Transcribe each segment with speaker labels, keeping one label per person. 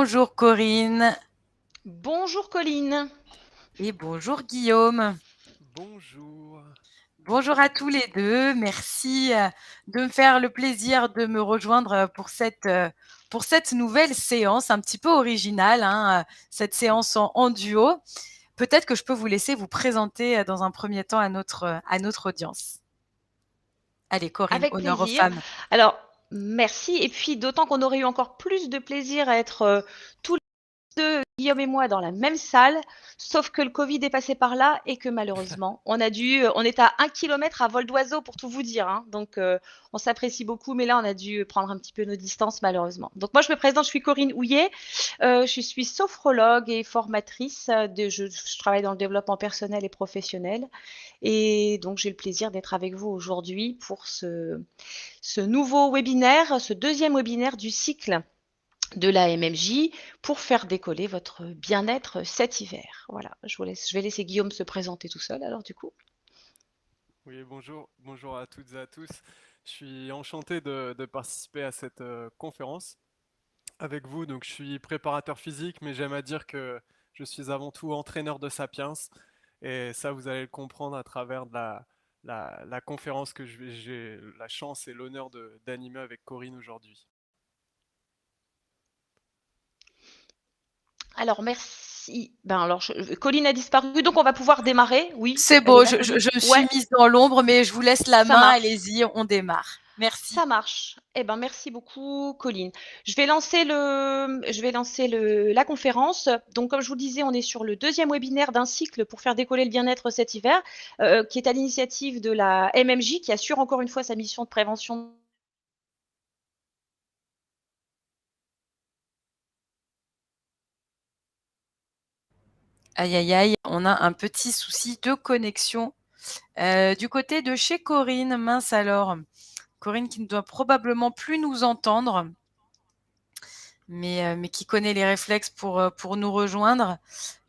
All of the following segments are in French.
Speaker 1: Bonjour Corinne
Speaker 2: Bonjour Colline.
Speaker 1: et bonjour Guillaume.
Speaker 3: Bonjour.
Speaker 1: Bonjour à tous les deux. Merci de me faire le plaisir de me rejoindre pour cette nouvelle séance un petit peu originale, hein, cette séance en duo. Peut-être que je peux vous laisser vous présenter dans un premier temps à notre audience. Allez Corinne,
Speaker 2: Avec
Speaker 1: honneur aux
Speaker 2: plaisir.
Speaker 1: femmes.
Speaker 2: Alors, merci. Et puis, d'autant qu'on aurait eu encore plus de plaisir à être tous les deux, Guillaume et moi, dans la même salle, sauf que le Covid est passé par là et que malheureusement, on est à 1 kilomètre à vol d'oiseau pour tout vous dire, hein. Donc, on s'apprécie beaucoup, mais là, on a dû prendre un petit peu nos distances, malheureusement. Donc, moi, je me présente, je suis Corinne Houillet. Je suis sophrologue et formatrice. Je travaille dans le développement personnel et professionnel. Et donc, j'ai le plaisir d'être avec vous aujourd'hui pour ce nouveau webinaire, ce deuxième webinaire du cycle de la MMJ pour faire décoller votre bien-être cet hiver. Voilà, je vais laisser Guillaume se présenter tout seul alors du coup.
Speaker 3: Oui, bonjour à toutes et à tous. Je suis enchanté de participer à cette conférence avec vous. Donc, je suis préparateur physique, mais j'aime à dire que je suis avant tout entraîneur de Sapiens. Et ça, vous allez le comprendre à travers de la conférence que j'ai la chance et l'honneur d'animer avec Corinne aujourd'hui.
Speaker 2: Alors merci. Ben alors, Colline a disparu, donc on va pouvoir démarrer. Oui,
Speaker 1: C'est
Speaker 2: elle est
Speaker 1: beau,
Speaker 2: là, Colline.
Speaker 1: je me suis
Speaker 2: Ouais,
Speaker 1: mise dans l'ombre, mais je vous laisse la
Speaker 2: ça
Speaker 1: main.
Speaker 2: marche.
Speaker 1: Allez-y, on démarre. Merci.
Speaker 2: Ça marche. Eh ben, merci beaucoup, Colline. Je vais lancer la conférence. Donc, comme je vous le disais, on est sur le deuxième webinaire d'un cycle pour faire décoller le bien-être cet hiver, qui est à l'initiative de la MMJ, qui assure encore une fois sa mission de prévention.
Speaker 1: Aïe, aïe, aïe, on a un petit souci de connexion du côté de chez Corinne. Mince alors. Corinne qui ne doit probablement plus nous entendre, mais qui connaît les réflexes pour nous rejoindre.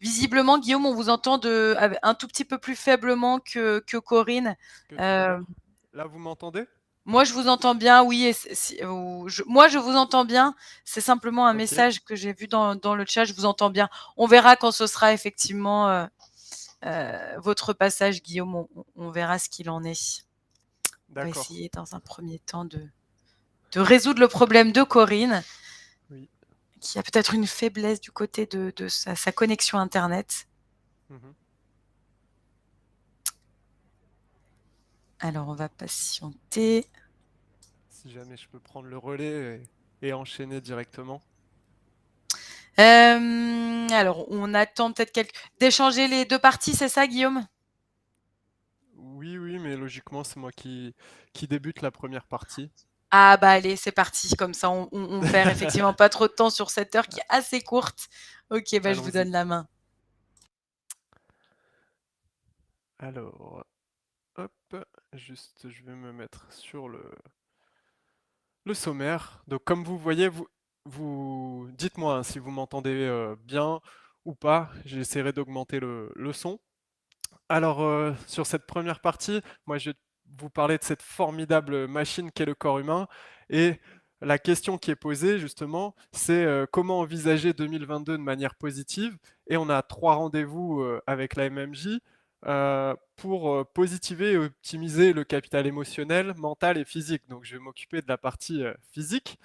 Speaker 1: Visiblement, Guillaume, on vous entend un tout petit peu plus faiblement que Corinne.
Speaker 3: Que tout à
Speaker 1: Euh,
Speaker 3: l'heure. Là, vous m'entendez?
Speaker 1: Moi, je vous entends bien, oui. Moi, je vous entends bien. C'est simplement un
Speaker 3: Ok,
Speaker 1: message que j'ai vu dans le chat. Je vous entends bien. On verra quand ce sera effectivement votre passage, Guillaume. On verra ce qu'il en est. On va
Speaker 3: d'accord.
Speaker 1: essayer dans un premier temps de résoudre le problème de Corinne,
Speaker 3: Oui.
Speaker 1: qui a peut-être une faiblesse du côté de sa connexion Internet.
Speaker 3: Mhm.
Speaker 1: Alors, on va patienter.
Speaker 3: Si jamais je peux prendre le relais et enchaîner directement.
Speaker 1: Alors, on attend peut-être d'échanger les deux parties, c'est ça, Guillaume?
Speaker 3: Oui, oui, mais logiquement, c'est moi qui débute la première partie.
Speaker 1: Ah bah allez, c'est parti. Comme ça, on perd effectivement pas trop de temps sur cette heure qui est assez courte. Ok, bah je vous
Speaker 3: Allons-y.
Speaker 1: donne la main.
Speaker 3: Alors, hop, juste, je vais me mettre sur le sommaire. Donc, comme vous voyez, vous dites-moi hein, si vous m'entendez bien ou pas. J'essaierai d'augmenter le son. Alors, sur cette première partie, moi, je vais vous parler de cette formidable machine qu'est le corps humain. Et la question qui est posée, justement, c'est comment envisager 2022 de manière positive. Et on a 3 rendez-vous avec la MMJ pour positiver et optimiser le capital émotionnel, mental et physique. Donc, je vais m'occuper de la partie physique.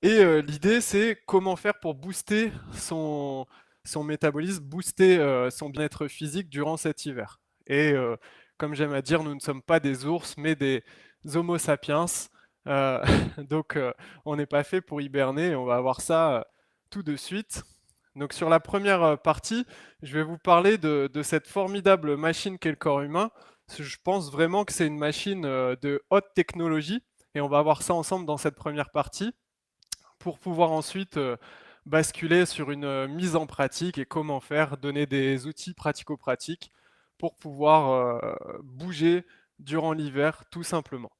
Speaker 3: Et l'idée, c'est comment faire pour booster son métabolisme, booster son bien-être physique durant cet hiver. Et comme j'aime à dire, nous ne sommes pas des ours, mais des Homo sapiens. Euh, donc, on n'est pas fait pour hiberner. Et on va voir ça tout de suite. Donc, sur la première partie, je vais vous parler de cette formidable machine qu'est le corps humain. Parce que je pense vraiment que c'est une machine de haute technologie. Et on va voir ça ensemble dans cette première partie pour pouvoir ensuite basculer sur une mise en pratique et comment faire, donner des outils pratico-pratiques pour pouvoir bouger durant l'hiver tout simplement.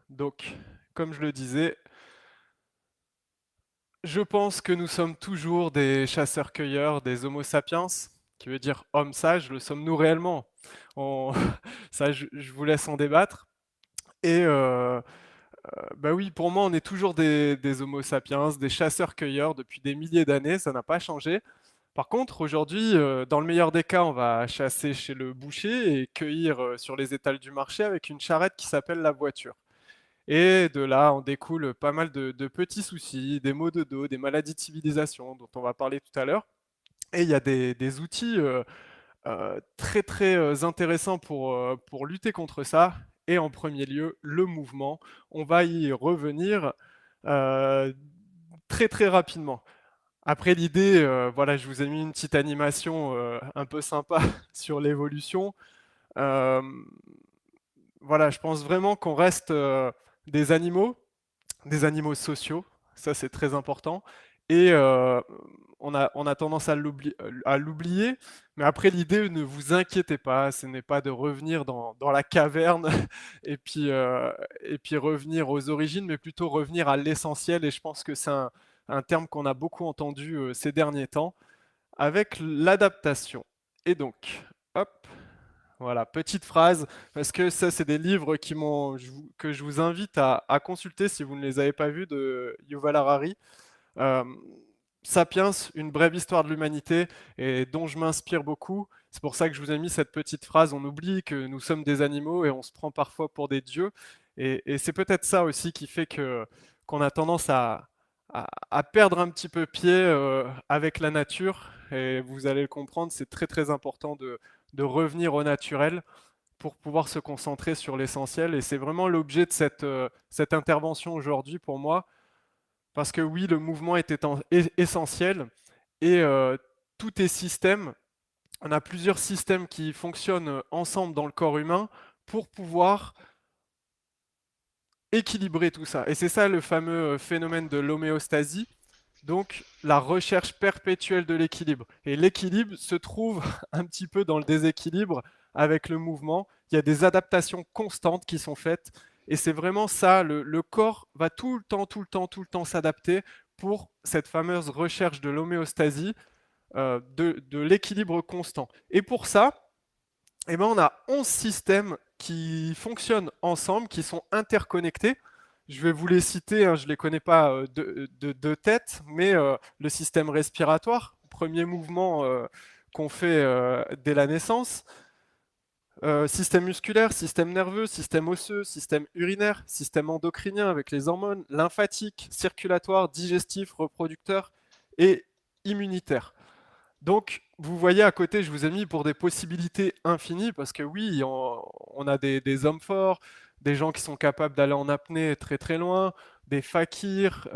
Speaker 3: Donc, comme je le disais, je pense que nous sommes toujours des chasseurs-cueilleurs, des Homo sapiens, qui veut dire homme sage, le sommes-nous réellement? On... Ça, je vous laisse en débattre. Et Bah oui, pour moi, on est toujours des Homo sapiens, des chasseurs-cueilleurs depuis des milliers d'années, ça n'a pas changé. Par contre, aujourd'hui, dans le meilleur des cas, on va chasser chez le boucher et cueillir sur les étals du marché avec une charrette qui s'appelle la voiture. Et de là, en découle pas mal de petits soucis, des maux de dos, des maladies de civilisation dont on va parler tout à l'heure. Et il y a des outils très très intéressants pour lutter contre ça. Et en premier lieu, le mouvement. On va y revenir euh, très très rapidement. Après l'idée, voilà, je vous ai mis une petite animation un peu sympa sur l'évolution. Euh, voilà, je pense vraiment qu'on reste des animaux sociaux, ça c'est très important. Et on a tendance à l'oublier, mais après l'idée, ne vous inquiétez pas, ce n'est pas de revenir dans la caverne et puis revenir aux origines, mais plutôt revenir à l'essentiel. Et je pense que c'est un terme qu'on a beaucoup entendu ces derniers temps, avec l'adaptation. Et donc, hop, voilà, petite phrase, parce que ça, c'est des livres que je vous invite à consulter si vous ne les avez pas vus, de Yuval Harari. Euh, Sapiens, une brève histoire de l'humanité, et dont je m'inspire beaucoup. C'est pour ça que je vous ai mis cette petite phrase. On oublie que nous sommes des animaux et on se prend parfois pour des dieux. Et c'est peut-être ça aussi qui fait qu'on a tendance à perdre un petit peu pied avec la nature. Et vous allez le comprendre, c'est très très important de revenir au naturel pour pouvoir se concentrer sur l'essentiel. Et c'est vraiment l'objet de cette intervention aujourd'hui pour moi, parce que oui, le mouvement est essentiel et tout est système. On a plusieurs systèmes qui fonctionnent ensemble dans le corps humain pour pouvoir équilibrer tout ça. Et c'est ça le fameux phénomène de l'homéostasie, donc la recherche perpétuelle de l'équilibre. Et l'équilibre se trouve un petit peu dans le déséquilibre avec le mouvement. Il y a des adaptations constantes qui sont faites. Et c'est vraiment ça, le corps va tout le temps, tout le temps, tout le temps s'adapter pour cette fameuse recherche de l'homéostasie, de l'équilibre constant. Et pour ça, eh ben, on a 11 systèmes qui fonctionnent ensemble, qui sont interconnectés. Je vais vous les citer, hein, je ne les connais pas de tête, mais le système respiratoire, premier mouvement qu'on fait dès la naissance, système musculaire, système nerveux, système osseux, système urinaire, système endocrinien avec les hormones, lymphatique, circulatoire, digestif, reproducteur et immunitaire. Donc, vous voyez à côté, je vous ai mis pour des possibilités infinies, parce que oui, on a des hommes forts, des gens qui sont capables d'aller en apnée très très loin, des fakirs,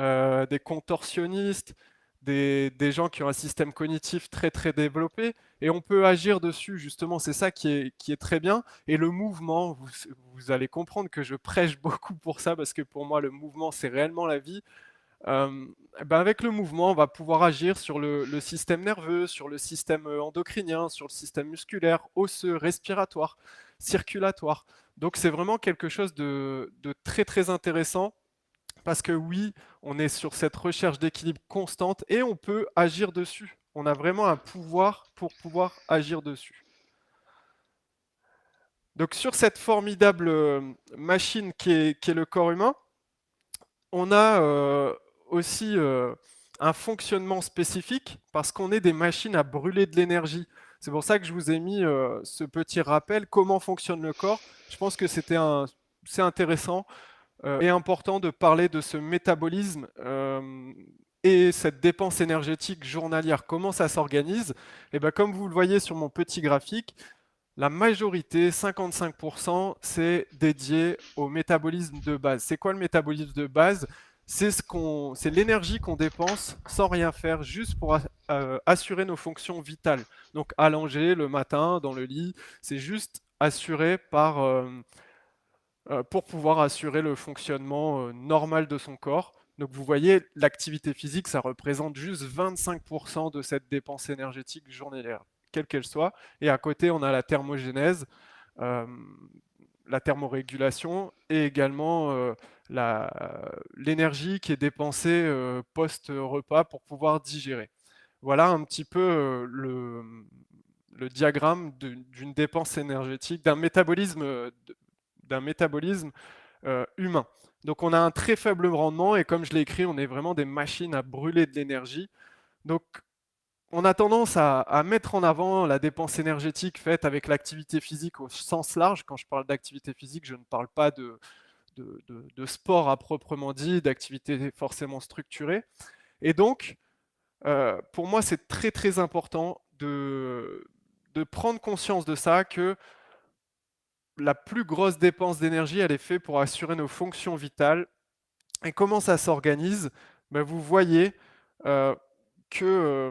Speaker 3: des contorsionnistes, des gens qui ont un système cognitif très très développé, et on peut agir dessus, justement, c'est ça qui est très bien. Et le mouvement, vous allez comprendre que je prêche beaucoup pour ça, parce que pour moi, le mouvement, c'est réellement la vie. Euh, ben avec le mouvement, on va pouvoir agir sur le système nerveux, sur le système endocrinien, sur le système musculaire, osseux, respiratoire, circulatoire. Donc c'est vraiment quelque chose de très très intéressant, parce que oui, on est sur cette recherche d'équilibre constante et on peut agir dessus. On a vraiment un pouvoir pour pouvoir agir dessus. Donc sur cette formidable machine qui est le corps humain, on a aussi un fonctionnement spécifique, parce qu'on est des machines à brûler de l'énergie. C'est pour ça que je vous ai mis ce petit rappel, comment fonctionne le corps. Je pense que c'est intéressant et important de parler de ce métabolisme et cette dépense énergétique journalière. Comment ça s'organise? Et bien, comme vous le voyez sur mon petit graphique, la majorité, 55%, c'est dédié au métabolisme de base. C'est quoi le métabolisme de base? C'est l'énergie qu'on dépense sans rien faire, juste pour assurer nos fonctions vitales. Donc allonger le matin dans le lit, c'est juste assuré pour pouvoir assurer le fonctionnement normal de son corps. Donc vous voyez, l'activité physique, ça représente juste 25% de cette dépense énergétique journalière, quelle qu'elle soit. Et à côté, on a la thermogénèse, euh, la thermorégulation et également l'énergie qui est dépensée post-repas pour pouvoir digérer. Voilà un petit peu le diagramme d'une dépense énergétique, d'un métabolisme humain. Donc on a un très faible rendement et comme je l'ai écrit, on est vraiment des machines à brûler de l'énergie. Donc on a tendance à mettre en avant la dépense énergétique faite avec l'activité physique au sens large. Quand je parle d'activité physique, je ne parle pas de sport à proprement dit, d'activité forcément structurée. Et donc, pour moi, c'est très très important de prendre conscience de ça, que la plus grosse dépense d'énergie, elle est faite pour assurer nos fonctions vitales. Et comment ça s'organise? Ben, vous voyez euh, que,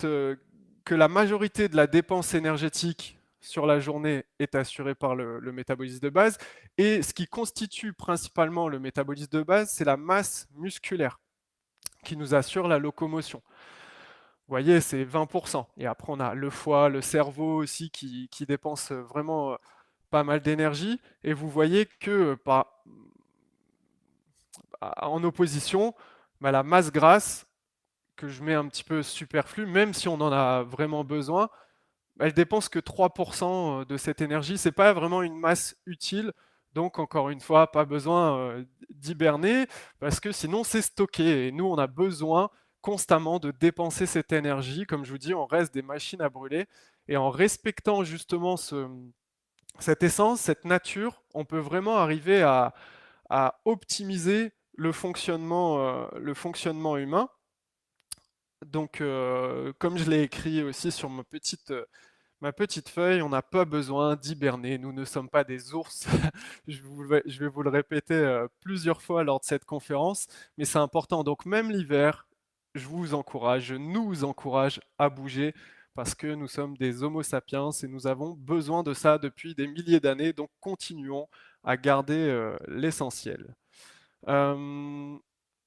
Speaker 3: euh, que la majorité de la dépense énergétique sur la journée est assurée par le métabolisme de base. Et ce qui constitue principalement le métabolisme de base, c'est la masse musculaire qui nous assure la locomotion. Vous voyez, c'est 20%. Et après, on a le foie, le cerveau aussi qui dépense vraiment pas mal d'énergie. Et vous voyez que en opposition, bah, la masse grasse, que je mets un petit peu superflue, même si on en a vraiment besoin, elle dépense que 3% de cette énergie. C'est pas vraiment une masse utile. Donc, encore une fois, pas besoin d'hiberner parce que sinon, c'est stocké. Et nous, on a besoin constamment de dépenser cette énergie. Comme je vous dis, on reste des machines à brûler. Et en respectant justement cette essence, cette nature, on peut vraiment arriver à optimiser le fonctionnement humain. Donc, comme je l'ai écrit aussi sur ma petite feuille, on n'a pas besoin d'hiberner. Nous ne sommes pas des ours. Je vais vous le répéter plusieurs fois lors de cette conférence, mais c'est important. Donc, même l'hiver, je nous encourage à bouger parce que nous sommes des Homo sapiens et nous avons besoin de ça depuis des milliers d'années. Donc, continuons à garder l'essentiel. Euh,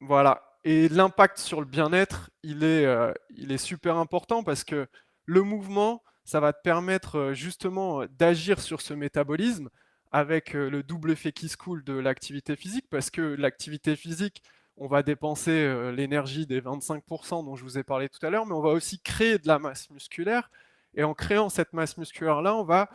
Speaker 3: voilà. Et l'impact sur le bien-être, il est super important parce que le mouvement, ça va te permettre justement d'agir sur ce métabolisme avec le double effet qui se coule de l'activité physique parce que l'activité physique, on va dépenser l'énergie des 25% dont je vous ai parlé tout à l'heure, mais on va aussi créer de la masse musculaire. Et en créant cette masse musculaire-là, on va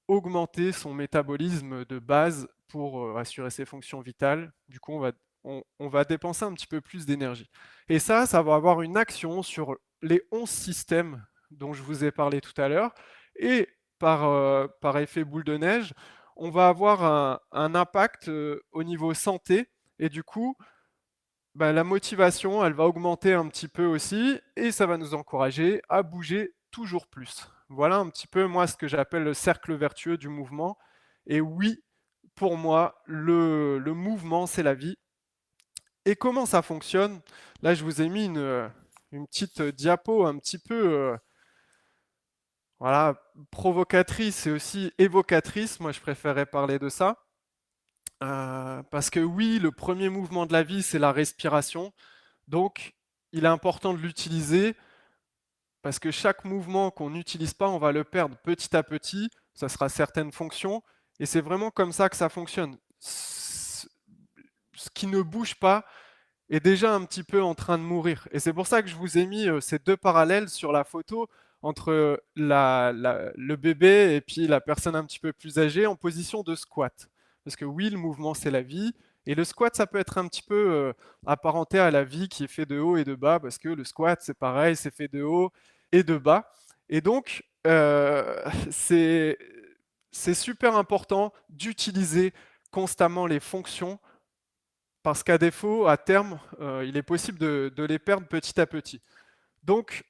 Speaker 3: augmenter son métabolisme de base pour assurer ses fonctions vitales. Du coup, on va dépenser un petit peu plus d'énergie. Et ça va avoir une action sur les 11 systèmes dont je vous ai parlé tout à l'heure. Et par effet boule de neige, on va avoir un impact au niveau santé. Et du coup, bah, la motivation, elle va augmenter un petit peu aussi. Et ça va nous encourager à bouger toujours plus. Voilà un petit peu, moi, ce que j'appelle le cercle vertueux du mouvement. Et oui, pour moi, le mouvement, c'est la vie. Et comment ça fonctionne? Là, je vous ai mis une petite diapo un petit peu voilà, provocatrice et aussi évocatrice. Moi, je préférais parler de ça. Parce que oui, le premier mouvement de la vie, c'est la respiration. Donc, il est important de l'utiliser parce que chaque mouvement qu'on n'utilise pas, on va le perdre petit à petit. Ça sera certaines fonctions. Et c'est vraiment comme ça que ça fonctionne. Ce qui ne bouge pas est déjà un petit peu en train de mourir. Et c'est pour ça que je vous ai mis ces deux parallèles sur la photo entre le bébé et puis la personne un petit peu plus âgée en position de squat. Parce que oui, le mouvement, c'est la vie. Et le squat, ça peut être un petit peu apparenté à la vie qui est fait de haut et de bas, parce que le squat, c'est pareil, c'est fait de haut et de bas. Et donc, c'est super important d'utiliser constamment les fonctions parce qu'à défaut, à terme, il est possible de les perdre petit à petit. Donc,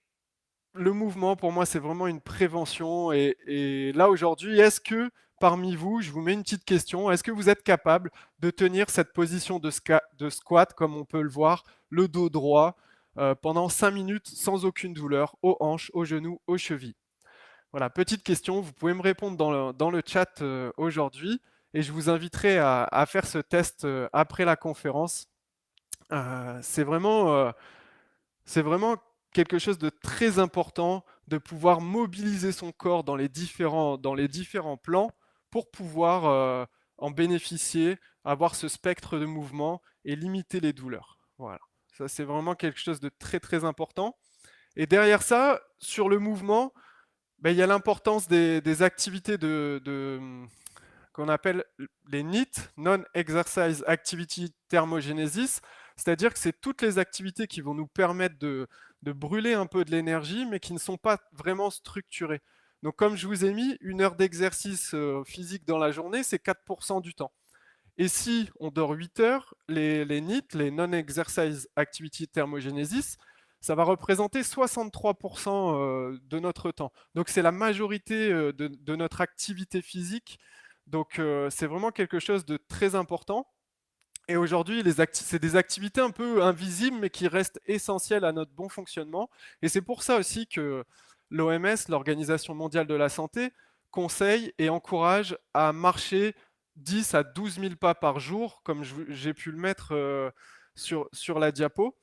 Speaker 3: le mouvement, pour moi, c'est vraiment une prévention. Et là, aujourd'hui, est-ce que parmi vous, je vous mets une petite question, est-ce que vous êtes capable de tenir cette position de squat, comme on peut le voir, le dos droit, pendant 5 minutes sans aucune douleur, aux hanches, aux genoux, aux chevilles? Voilà, petite question, vous pouvez me répondre dans le chat aujourd'hui. Et je vous inviterai à faire ce test après la conférence. Euh, c'est vraiment, euh, c'est vraiment quelque chose de très important de pouvoir mobiliser son corps dans les différents plans pour pouvoir en bénéficier, avoir ce spectre de mouvement et limiter les douleurs. Voilà, ça c'est vraiment quelque chose de très très important. Et derrière ça, sur le mouvement, ben, il y a l'importance des activités qu'on appelle les NEAT, Non-Exercise Activity Thermogenesis, c'est-à-dire que c'est toutes les activités qui vont nous permettre de brûler un peu de l'énergie, mais qui ne sont pas vraiment structurées. Donc comme je vous ai mis, 1 heure d'exercice physique dans la journée, c'est 4% du temps. Et si on dort 8 heures, les NEAT, les Non-Exercise Activity Thermogenesis, ça va représenter 63% de notre temps. Donc c'est la majorité de notre activité physique. Donc c'est vraiment quelque chose de très important. Et aujourd'hui, c'est des activités un peu invisibles, mais qui restent essentielles à notre bon fonctionnement. Et c'est pour ça aussi que l'OMS, l'Organisation mondiale de la santé, conseille et encourage à marcher 10 à 12 000 pas par jour, comme j'ai pu le mettre sur la diapo.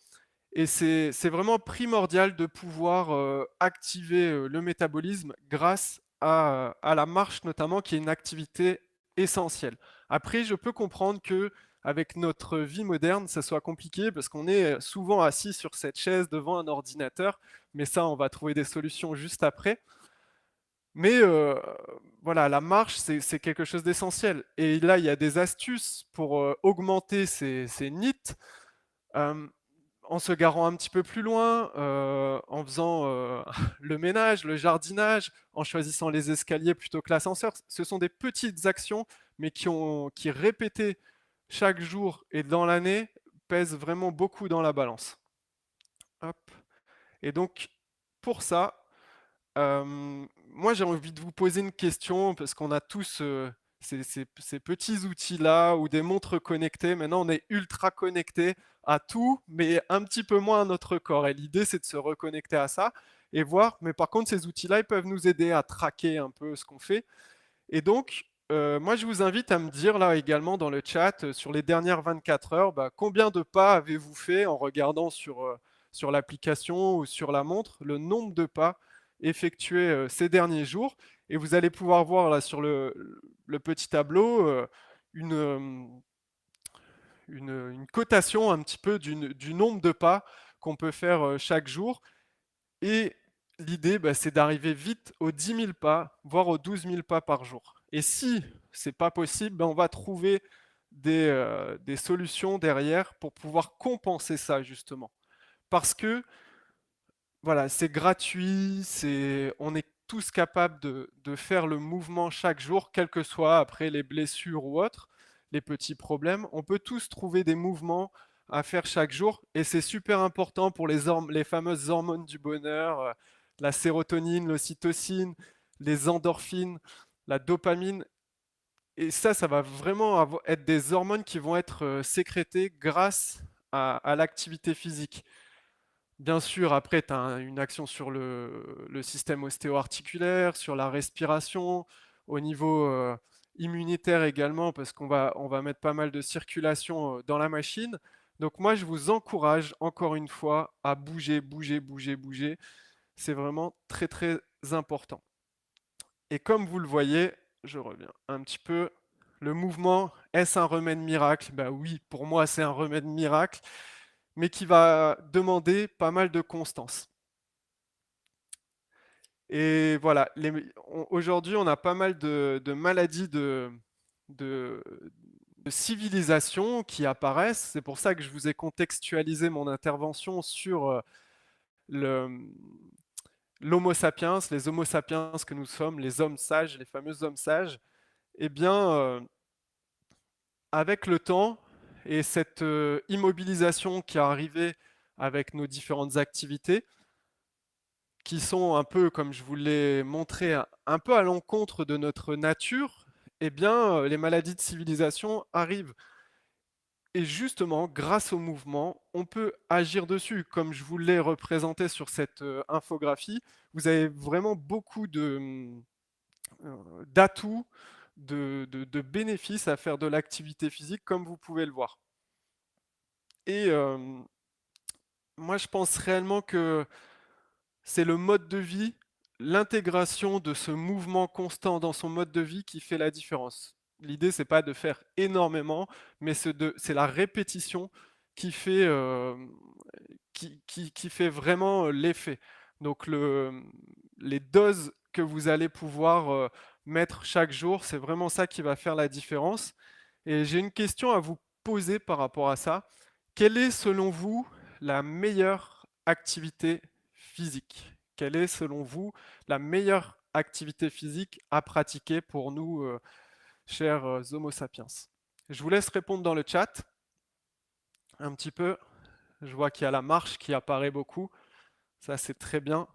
Speaker 3: Et c'est vraiment primordial de pouvoir activer le métabolisme grâce à la marche notamment, qui est une activité essentielle. Après, je peux comprendre que avec notre vie moderne, ça soit compliqué parce qu'on est souvent assis sur cette chaise devant un ordinateur, mais ça, on va trouver des solutions juste après. Mais voilà, la marche, c'est quelque chose d'essentiel. Et là, il y a des astuces pour augmenter ces NEAT. Euh, en se garant un petit peu plus loin, en faisant le ménage, le jardinage, en choisissant les escaliers plutôt que l'ascenseur. Ce sont des petites actions, mais qui répétées chaque jour et dans l'année, pèsent vraiment beaucoup dans la balance. Hop. Et donc, pour ça, moi j'ai envie de vous poser une question, parce qu'on a tous ces petits outils-là, ou des montres connectées. Maintenant, on est ultra connecté à tout, mais un petit peu moins à notre corps. Et l'idée, c'est de se reconnecter à ça et voir. Mais par contre, ces outils-là, ils peuvent nous aider à traquer un peu ce qu'on fait. Et donc, moi, je vous invite à me dire là également dans le chat, sur les dernières 24 heures, combien de pas avez-vous fait en regardant sur l'application ou sur la montre, le nombre de pas effectués ces derniers jours. Et vous allez pouvoir voir là sur le petit tableau une, euh, une cotation un petit peu du nombre de pas qu'on peut faire chaque jour. Et l'idée, c'est d'arriver vite aux 10 000 pas, voire aux 12 000 pas par jour. Et si c'est pas possible, on va trouver des solutions derrière pour pouvoir compenser ça justement. Parce que voilà, c'est gratuit, on est tous capables de faire le mouvement chaque jour, quel que soit après les blessures ou autres, les petits problèmes. On peut tous trouver des mouvements à faire chaque jour, et c'est super important pour les fameuses hormones du bonheur, la sérotonine, l'ocytocine, les endorphines, la dopamine. Et ça va vraiment être des hormones qui vont être sécrétées grâce à l'activité physique. Bien sûr, après, tu as une action sur le système ostéo-articulaire, sur la respiration, au niveau immunitaire également, parce qu'on va mettre pas mal de circulation dans la machine. Donc moi, je vous encourage encore une fois à bouger, bouger, bouger, bouger. C'est vraiment très, très important. Et comme vous le voyez, je reviens un petit peu. Le mouvement, est-ce un remède miracle? Oui, pour moi, c'est un remède miracle, mais qui va demander pas mal de constance. Et voilà, aujourd'hui, on a pas mal de maladies de civilisation qui apparaissent. C'est pour ça que je vous ai contextualisé mon intervention sur l'Homo sapiens, les Homo sapiens que nous sommes, les hommes sages, les fameux hommes sages. Eh bien, avec le temps et cette immobilisation qui est arrivée avec nos différentes activités, qui sont un peu, comme je vous l'ai montré, un peu à l'encontre de notre nature, eh bien, les maladies de civilisation arrivent. Et justement, grâce au mouvement, on peut agir dessus. Comme je vous l'ai représenté sur cette infographie, vous avez vraiment beaucoup d'atouts, de bénéfices à faire de l'activité physique, comme vous pouvez le voir. Et moi, je pense réellement que c'est le mode de vie, l'intégration de ce mouvement constant dans son mode de vie qui fait la différence. L'idée, c'est pas de faire énormément, mais c'est la répétition qui fait, qui fait vraiment l'effet. Donc les doses que vous allez pouvoir mètres chaque jour. C'est vraiment ça qui va faire la différence. Et j'ai une question à vous poser par rapport à ça. Quelle est selon vous la meilleure activité physique? Quelle est selon vous la meilleure activité physique à pratiquer pour nous, chers Homo sapiens? Je vous laisse répondre dans le chat un petit peu. Je vois qu'il y a la marche qui apparaît beaucoup. Ça, c'est très bien.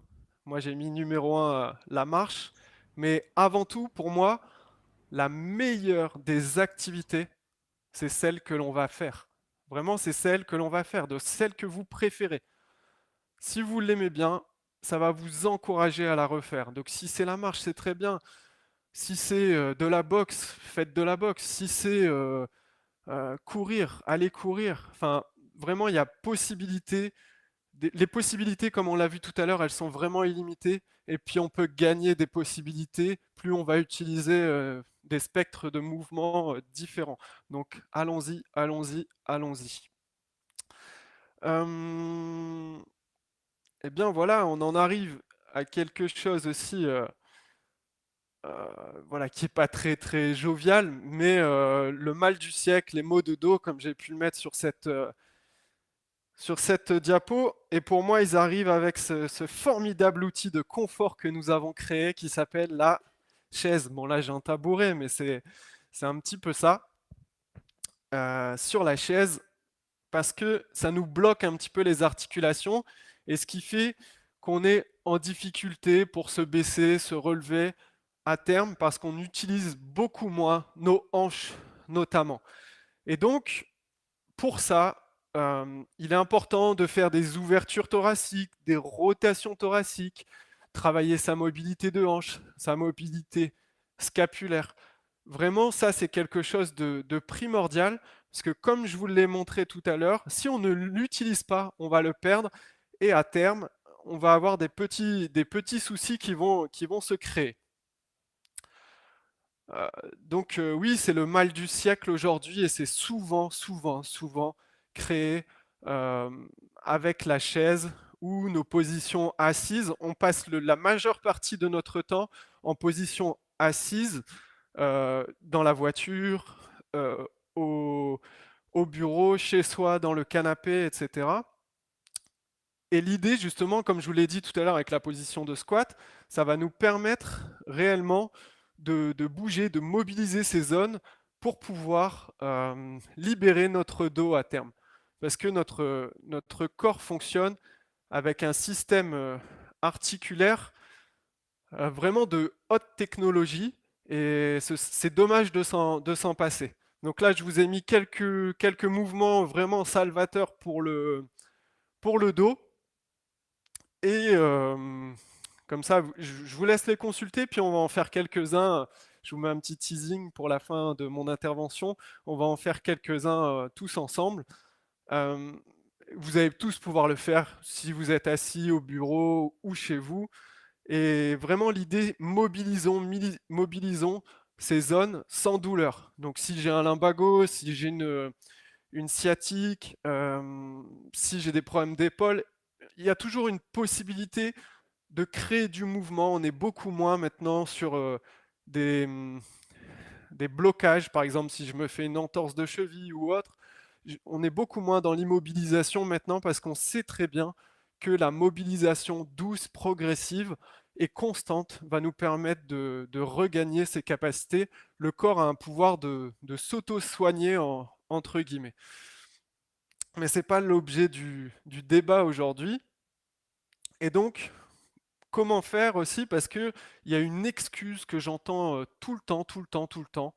Speaker 3: Moi, j'ai mis numéro 1 la marche. Mais avant tout, pour moi, la meilleure des activités, c'est celle que l'on va faire. Vraiment, c'est celle que l'on va faire, de celle que vous préférez. Si vous l'aimez bien, ça va vous encourager à la refaire. Donc si c'est la marche, c'est très bien. Si c'est de la boxe, faites de la boxe. Si c'est courir, allez courir. Enfin, vraiment, il y a possibilité. Les possibilités, comme on l'a vu tout à l'heure, elles sont vraiment illimitées. Et puis on peut gagner des possibilités plus on va utiliser des spectres de mouvements différents. Donc allons-y, allons-y, allons-y. Eh bien voilà, on en arrive à quelque chose aussi voilà, qui n'est pas très, très jovial, mais le mal du siècle, les maux de dos, comme j'ai pu le mettre sur cette diapo. Et pour moi, ils arrivent avec ce formidable outil de confort que nous avons créé qui s'appelle la chaise. Bon, là, j'ai un tabouret, mais c'est un petit peu ça. Sur la chaise, parce que ça nous bloque un petit peu les articulations, et ce qui fait qu'on est en difficulté pour se baisser, se relever à terme, parce qu'on utilise beaucoup moins nos hanches notamment. Et donc, pour ça, il est important de faire des ouvertures thoraciques, des rotations thoraciques, travailler sa mobilité de hanche, sa mobilité scapulaire. Vraiment, ça, c'est quelque chose de primordial, parce que comme je vous l'ai montré tout à l'heure, si on ne l'utilise pas, on va le perdre, et à terme, on va avoir des petits soucis qui vont se créer. Donc oui, c'est le mal du siècle aujourd'hui, et c'est souvent, souvent, souvent créé avec la chaise ou nos positions assises. On passe la majeure partie de notre temps en position assise, dans la voiture, au, au bureau, chez soi, dans le canapé, etc. Et l'idée, justement, comme je vous l'ai dit tout à l'heure avec la position de squat, ça va nous permettre réellement de bouger, de mobiliser ces zones pour pouvoir libérer notre dos à terme. Parce que notre corps fonctionne avec un système articulaire vraiment de haute technologie, et c'est dommage de s'en passer. Donc là, je vous ai mis quelques mouvements vraiment salvateurs pour le dos. Et comme ça, je vous laisse les consulter, puis on va en faire quelques-uns. Je vous mets un petit teasing pour la fin de mon intervention. On va en faire quelques-uns tous ensemble. Euh, Vous allez tous pouvoir le faire si vous êtes assis au bureau ou chez vous. Et vraiment l'idée, mobilisons ces zones sans douleur. Donc si j'ai un lumbago, si j'ai une sciatique, si j'ai des problèmes d'épaule, il y a toujours une possibilité de créer du mouvement. On est beaucoup moins maintenant sur des, des blocages, par exemple si je me fais une entorse de cheville ou autre. On est beaucoup moins dans l'immobilisation maintenant, parce qu'on sait très bien que la mobilisation douce, progressive et constante va nous permettre de regagner ses capacités. Le corps a un pouvoir de s'auto-soigner, entre guillemets. Mais ce n'est pas l'objet du débat aujourd'hui. Et donc, comment faire aussi, parce qu'il y a une excuse que j'entends tout le temps, tout le temps, tout le temps,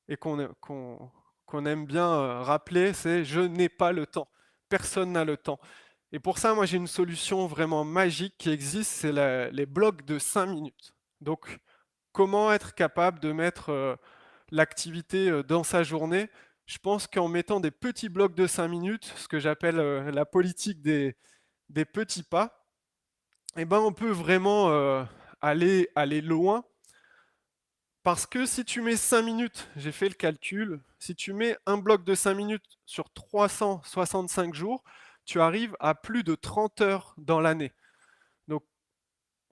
Speaker 3: et qu'on aime bien rappeler, c'est je n'ai pas le temps. Personne n'a le temps. Et pour ça, moi j'ai une solution vraiment magique qui existe, c'est les blocs de 5 minutes. Donc, comment être capable de mettre l'activité dans sa journée? Je pense qu'en mettant des petits blocs de 5 minutes, ce que j'appelle la politique des petits pas, eh ben, on peut vraiment aller loin. Parce que si tu mets 5 minutes, j'ai fait le calcul, si tu mets un bloc de 5 minutes sur 365 jours, tu arrives à plus de 30 heures dans l'année. Donc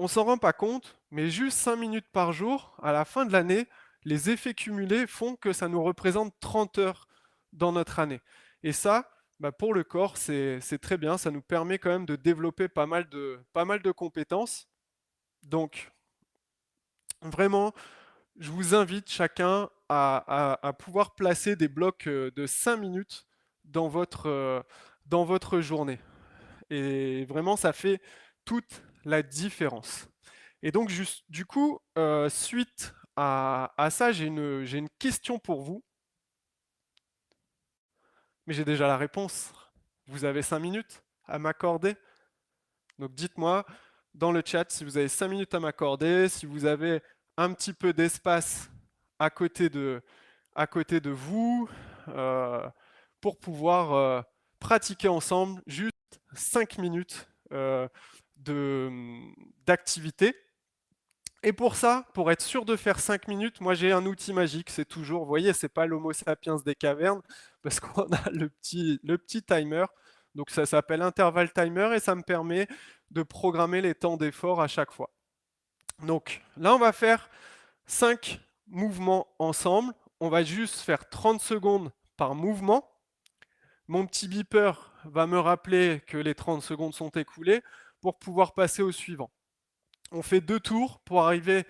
Speaker 3: on s'en rend pas compte, mais juste 5 minutes par jour, à la fin de l'année, les effets cumulés font que ça nous représente 30 heures dans notre année. Et ça, pour le corps, c'est très bien. Ça nous permet quand même de développer pas mal de compétences. Donc, vraiment, je vous invite chacun à pouvoir placer des blocs de 5 minutes dans votre journée. Et vraiment, ça fait toute la différence. Et donc, juste, du coup, suite à ça, j'ai une question pour vous, mais j'ai déjà la réponse. Vous avez 5 minutes à m'accorder? Donc, dites-moi dans le chat si vous avez 5 minutes à m'accorder, si vous avez un petit peu d'espace à à côté de vous, euh, pour pouvoir pratiquer ensemble juste 5 minutes d'activité. Et pour ça, pour être sûr de faire 5 minutes, moi j'ai un outil magique, c'est toujours, vous voyez, c'est pas l'Homo sapiens des cavernes, parce qu'on a le petit timer. Donc ça s'appelle interval timer et ça me permet de programmer les temps d'effort à chaque fois. Donc là, on va faire 5 mouvements ensemble. On va juste faire 30 secondes par mouvement. Mon petit beeper va me rappeler que les 30 secondes sont écoulées pour pouvoir passer au suivant. On fait 2 tours pour arriver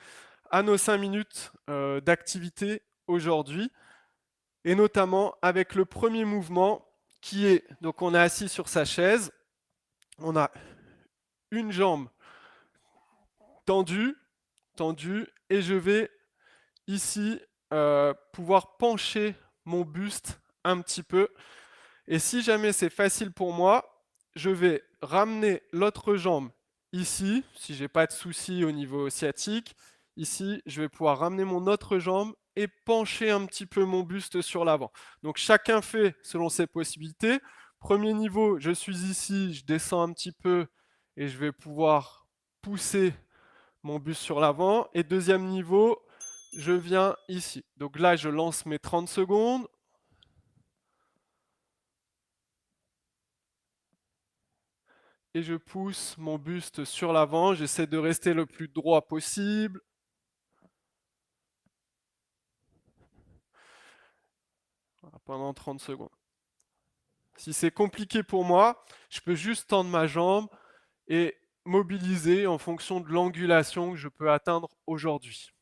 Speaker 3: à nos 5 minutes d'activité aujourd'hui, et notamment avec le premier mouvement qui est, donc on est assis sur sa chaise, on a une jambe tendue, tendue, et je vais ici pouvoir pencher mon buste un petit peu. Et si jamais c'est facile pour moi, je vais ramener l'autre jambe ici, si j'ai pas de souci au niveau sciatique. Ici, je vais pouvoir ramener mon autre jambe et pencher un petit peu mon buste sur l'avant. Donc chacun fait selon ses possibilités. Premier niveau, je suis ici, je descends un petit peu et je vais pouvoir pousser mon buste sur l'avant. Et deuxième niveau, je viens ici. Donc là, je lance mes 30 secondes. Et je pousse mon buste sur l'avant. J'essaie de rester le plus droit possible. Voilà, pendant 30 secondes. Si c'est compliqué pour moi, je peux juste tendre ma jambe et mobiliser en fonction de l'angulation que je peux atteindre aujourd'hui.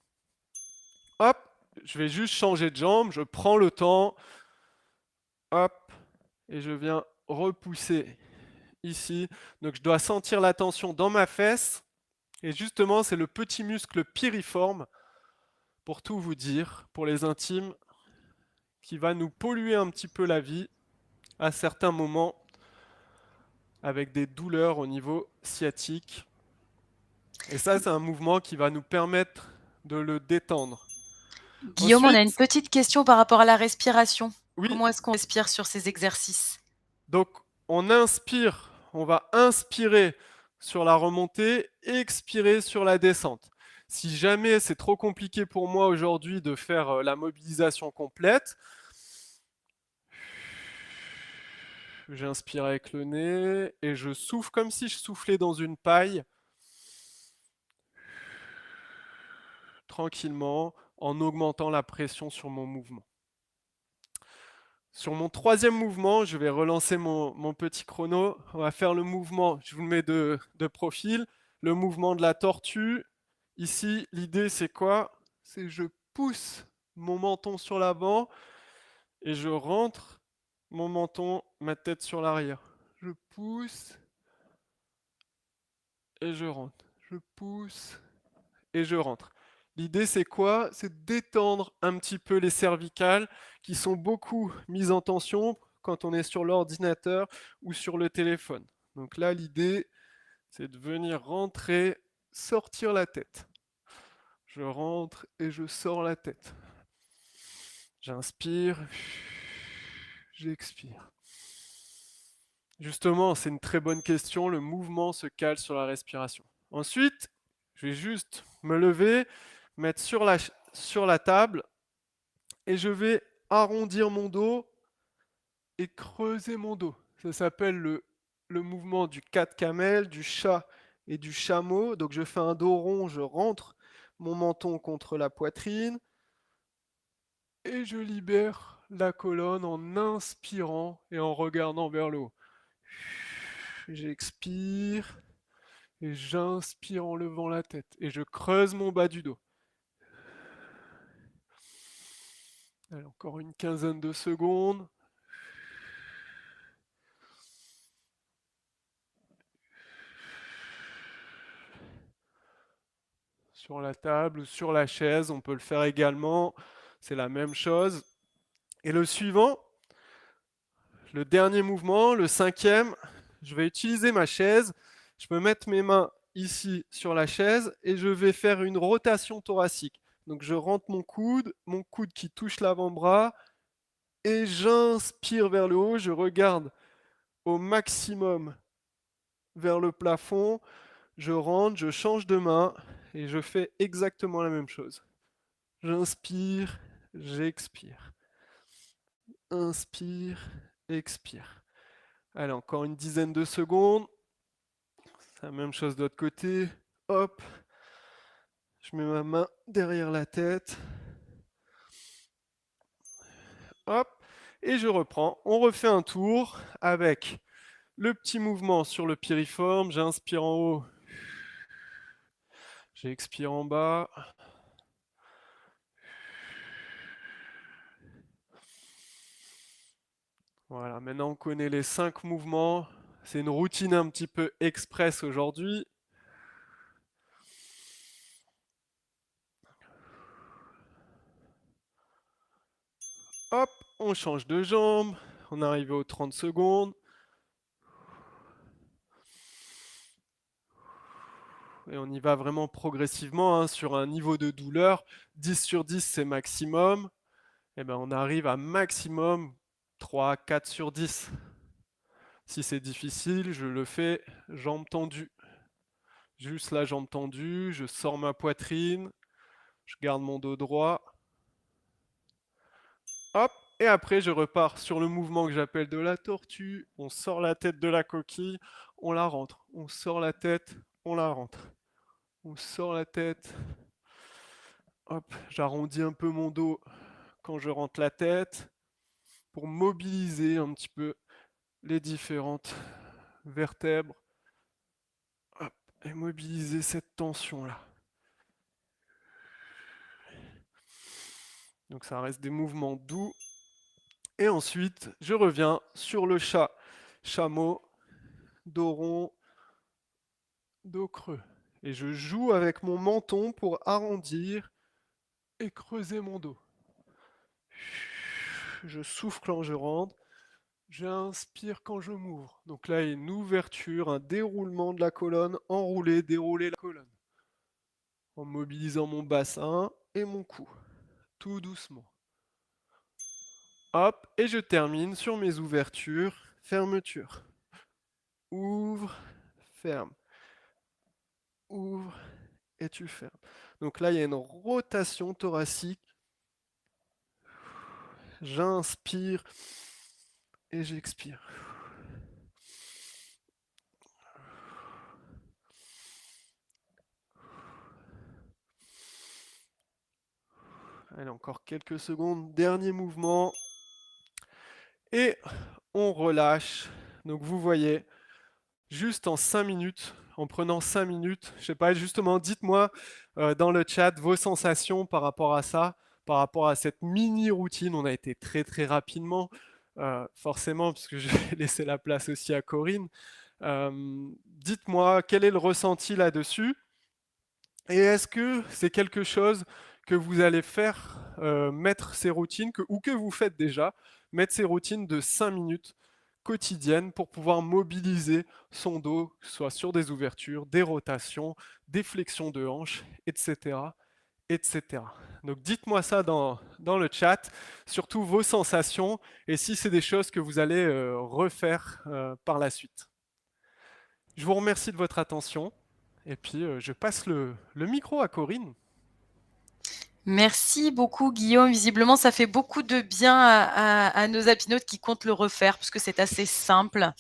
Speaker 3: Hop, je vais juste changer de jambe, je prends le temps. Hop, et je viens repousser ici. Donc je dois sentir la tension dans ma fesse. Et justement, c'est le petit muscle piriforme, pour tout vous dire, pour les intimes, qui va nous polluer un petit peu la vie à certains moments avec des douleurs au niveau sciatique. Et ça, c'est un mouvement qui va nous permettre de le détendre.
Speaker 1: Guillaume, on a une
Speaker 3: Ensuite,
Speaker 1: petite question par rapport à la respiration.
Speaker 3: oui,
Speaker 1: Comment est-ce qu'on respire sur ces exercices?
Speaker 3: donc on inspire, on va inspirer sur la remontée et expirer sur la descente. Si jamais c'est trop compliqué pour moi aujourd'hui de faire la mobilisation complète, j'inspire avec le nez et je souffle comme si je soufflais dans une paille, tranquillement, en augmentant la pression sur mon mouvement. Sur mon troisième mouvement, je vais relancer mon petit chrono. On va faire le mouvement, je vous le mets de profil, le mouvement de la tortue. Ici, l'idée c'est quoi? C'est je pousse mon menton sur l'avant et je rentre mon menton, ma tête sur l'arrière. Je pousse et je rentre. Je pousse et je rentre. L'idée, c'est quoi? C'est de détendre un petit peu les cervicales qui sont beaucoup mises en tension quand on est sur l'ordinateur ou sur le téléphone. Donc là, l'idée, c'est de venir rentrer, sortir la tête. Je rentre et je sors la tête. J'inspire, j'expire. Justement, c'est une très bonne question. Le mouvement se cale sur la respiration. Ensuite, je vais juste me lever, mettre sur la table et je vais arrondir mon dos et creuser mon dos. Ça s'appelle le mouvement du 4 camel, du chat et du chameau. Donc je fais un dos rond, je rentre mon menton contre la poitrine et je libère la colonne en inspirant et en regardant vers le haut. J'expire et j'inspire en levant la tête et je creuse mon bas du dos. Allez, encore une quinzaine de secondes. Sur la table ou sur la chaise, on peut le faire également. C'est la même chose. Et le suivant, le dernier mouvement, le cinquième, je vais utiliser ma chaise. Je peux mettre mes mains ici sur la chaise et je vais faire une rotation thoracique. Donc je rentre mon coude qui touche l'avant-bras et j'inspire vers le haut. Je regarde au maximum vers le plafond. Je rentre, je change de main et je fais exactement la même chose. J'inspire, j'expire. Inspire, expire. Allez, encore une dizaine de secondes. C'est la même chose de l'autre côté. Hop. Je mets ma main derrière la tête. Hop. Et je reprends. On refait un tour avec le petit mouvement sur le piriforme. J'inspire en haut. J'expire en bas. Voilà, maintenant on connaît les 5 mouvements. C'est une routine un petit peu express aujourd'hui. Hop, on change de jambe. On arrive aux 30 secondes. Et on y va vraiment progressivement sur un niveau de douleur. 10 sur 10, c'est maximum. Et ben on arrive à maximum 3, 4 sur 10. Si c'est difficile, je le fais jambe tendue. Juste la jambe tendue, je sors ma poitrine, je garde mon dos droit. Hop, et après je repars sur le mouvement que j'appelle de la tortue. On sort la tête de la coquille, on la rentre. On sort la tête, on la rentre. On sort la tête. Hop, j'arrondis un peu mon dos quand je rentre la tête pour mobiliser un petit peu les différentes vertèbres. Hop, et mobiliser cette tension-là. Donc ça reste des mouvements doux. Et ensuite, je reviens sur le chat, chameau, dos rond, dos creux. Et je joue avec mon menton pour arrondir et creuser mon dos. Je souffle quand je rentre, j'inspire quand je m'ouvre. Donc là, il y a une ouverture, un déroulement de la colonne, enrouler, dérouler la colonne. En mobilisant mon bassin et mon cou, tout doucement. Hop, et je termine sur mes ouvertures, fermeture. Ouvre, ferme. Ouvre et tu fermes. Donc là, il y a une rotation thoracique. J'inspire et j'expire. Allez, encore quelques secondes. Dernier mouvement. Et on relâche. Donc vous voyez, juste en 5 minutes, en prenant 5 minutes, je sais pas, justement, dites-moi dans le chat vos sensations par rapport à ça, par rapport à cette mini-routine. On a été très très rapidement, forcément, parce que je vais laisser la place aussi à Corinne. Dites-moi quel est le ressenti là-dessus. Et est-ce que c'est quelque chose que vous allez faire, mettre ces routines, ou que vous faites déjà, mettre ces routines de 5 minutes quotidiennes pour pouvoir mobiliser son dos, soit sur des ouvertures, des rotations, des flexions de hanches, etc. etc. Donc dites-moi ça dans le chat, surtout vos sensations, et si c'est des choses que vous allez refaire par la suite. Je vous remercie de votre attention. Et puis, je passe le micro à Corinne.
Speaker 1: Merci beaucoup Guillaume. Visiblement, ça fait beaucoup de bien à nos apinautes qui comptent le refaire puisque c'est assez simple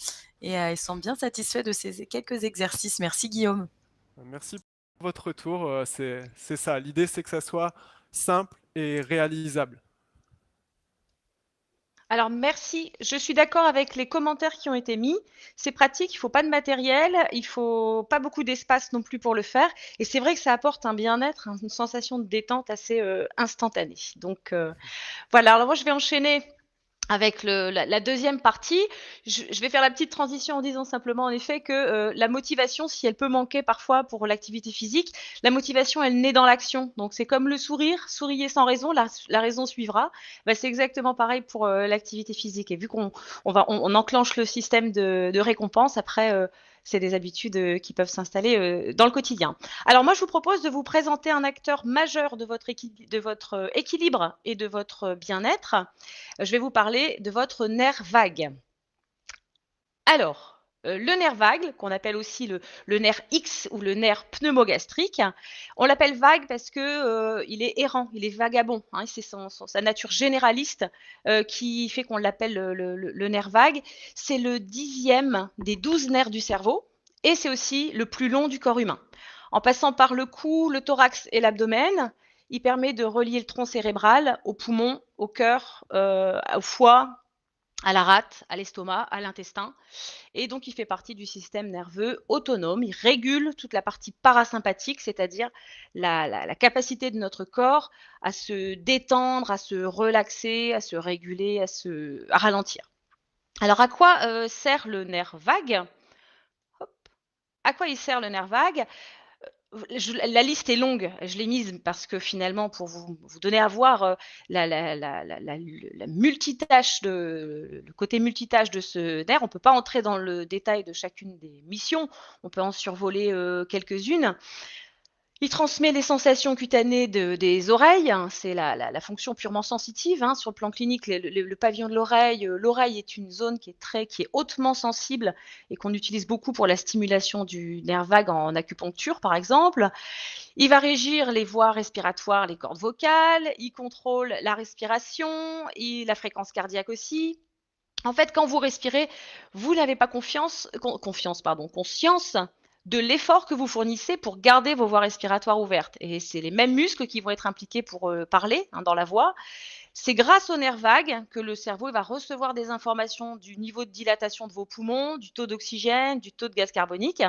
Speaker 1: et ils sont bien satisfaits de ces quelques exercices. Merci Guillaume.
Speaker 3: Merci pour votre retour. C'est ça. L'idée, c'est que ça soit simple et réalisable.
Speaker 2: Alors merci, je suis d'accord avec les commentaires qui ont été mis. C'est pratique, il faut pas de matériel, il faut pas beaucoup d'espace non plus pour le faire. Et c'est vrai que ça apporte un bien-être, une sensation de détente assez instantanée. Donc voilà, alors moi je vais enchaîner avec la deuxième partie. Je vais faire la petite transition en disant simplement en effet que la motivation, si elle peut manquer parfois pour l'activité physique, la motivation, elle naît dans l'action. Donc c'est comme le sourire, souriez sans raison, la raison suivra. Bah, c'est exactement pareil pour l'activité physique. Et vu qu'on enclenche le système de récompense, après, c'est des habitudes qui peuvent s'installer dans le quotidien. Alors moi, je vous propose de vous présenter un acteur majeur de votre équilibre et de votre bien-être. Je vais vous parler de votre nerf vague. Alors, le nerf vague, qu'on appelle aussi le nerf X ou le nerf pneumogastrique, on l'appelle vague parce que il est errant, il est vagabond. Hein, c'est sa nature généraliste qui fait qu'on l'appelle le nerf vague. C'est le 10e des 12 nerfs du cerveau et c'est aussi le plus long du corps humain. En passant par le cou, le thorax et l'abdomen, il permet de relier le tronc cérébral au poumon, au cœur, au foie, à la rate, à l'estomac, à l'intestin. Et donc, il fait partie du système nerveux autonome. Il régule toute la partie parasympathique, c'est-à-dire la capacité de notre corps à se détendre, à se relaxer, à se réguler, à ralentir. Alors, à quoi sert le nerf vague? Hop. À quoi il sert le nerf vague? La liste est longue, je l'ai mise parce que finalement, pour vous donner à voir la multitâche le côté multitâche de ce nerf, on ne peut pas entrer dans le détail de chacune des missions, on peut en survoler quelques-unes. Il transmet les sensations cutanées des oreilles, hein, c'est la fonction purement sensitive. Hein, sur le plan clinique, le pavillon de l'oreille, l'oreille est une zone qui est hautement sensible et qu'on utilise beaucoup pour la stimulation du nerf vague en acupuncture, par exemple. Il va régir les voies respiratoires, les cordes vocales, il contrôle la respiration et la fréquence cardiaque aussi. En fait, quand vous respirez, vous n'avez pas conscience de l'effort que vous fournissez pour garder vos voies respiratoires ouvertes. Et c'est les mêmes muscles qui vont être impliqués pour parler dans la voix. C'est grâce au nerf vague que le cerveau va recevoir des informations du niveau de dilatation de vos poumons, du taux d'oxygène, du taux de gaz carbonique.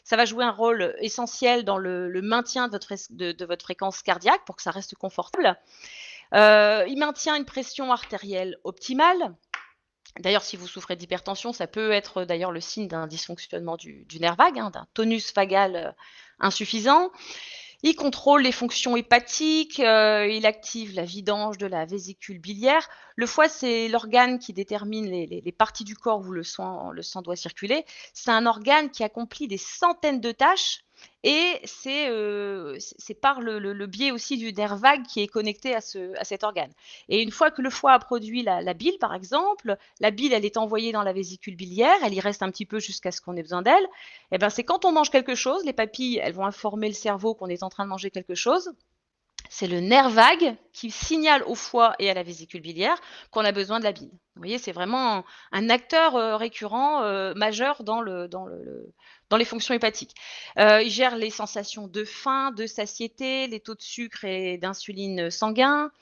Speaker 2: Ça va jouer un rôle essentiel dans le maintien de votre fréquence cardiaque pour que ça reste confortable. Il maintient une pression artérielle optimale. D'ailleurs, si vous souffrez d'hypertension, ça peut être d'ailleurs le signe d'un dysfonctionnement du nerf vague, hein, d'un tonus vagal insuffisant. Il contrôle les fonctions hépatiques, il active la vidange de la vésicule biliaire. Le foie, c'est l'organe qui détermine les parties du corps où le sang doit circuler. C'est un organe qui accomplit des centaines de tâches et c'est par le biais aussi du nerf vague qui est connecté à cet organe. Et une fois que le foie a produit la bile, par exemple, la bile, elle est envoyée dans la vésicule biliaire, elle y reste un petit peu jusqu'à ce qu'on ait besoin d'elle. Et ben, c'est quand on mange quelque chose, les papilles, elles vont informer le cerveau qu'on est en train de manger quelque chose. C'est le nerf vague qui signale au foie et à la vésicule biliaire qu'on a besoin de la bile. Vous voyez, c'est vraiment un acteur récurrent majeur dans les fonctions hépatiques. Il gère les sensations de faim, de satiété, les taux de sucre et d'insuline sanguin.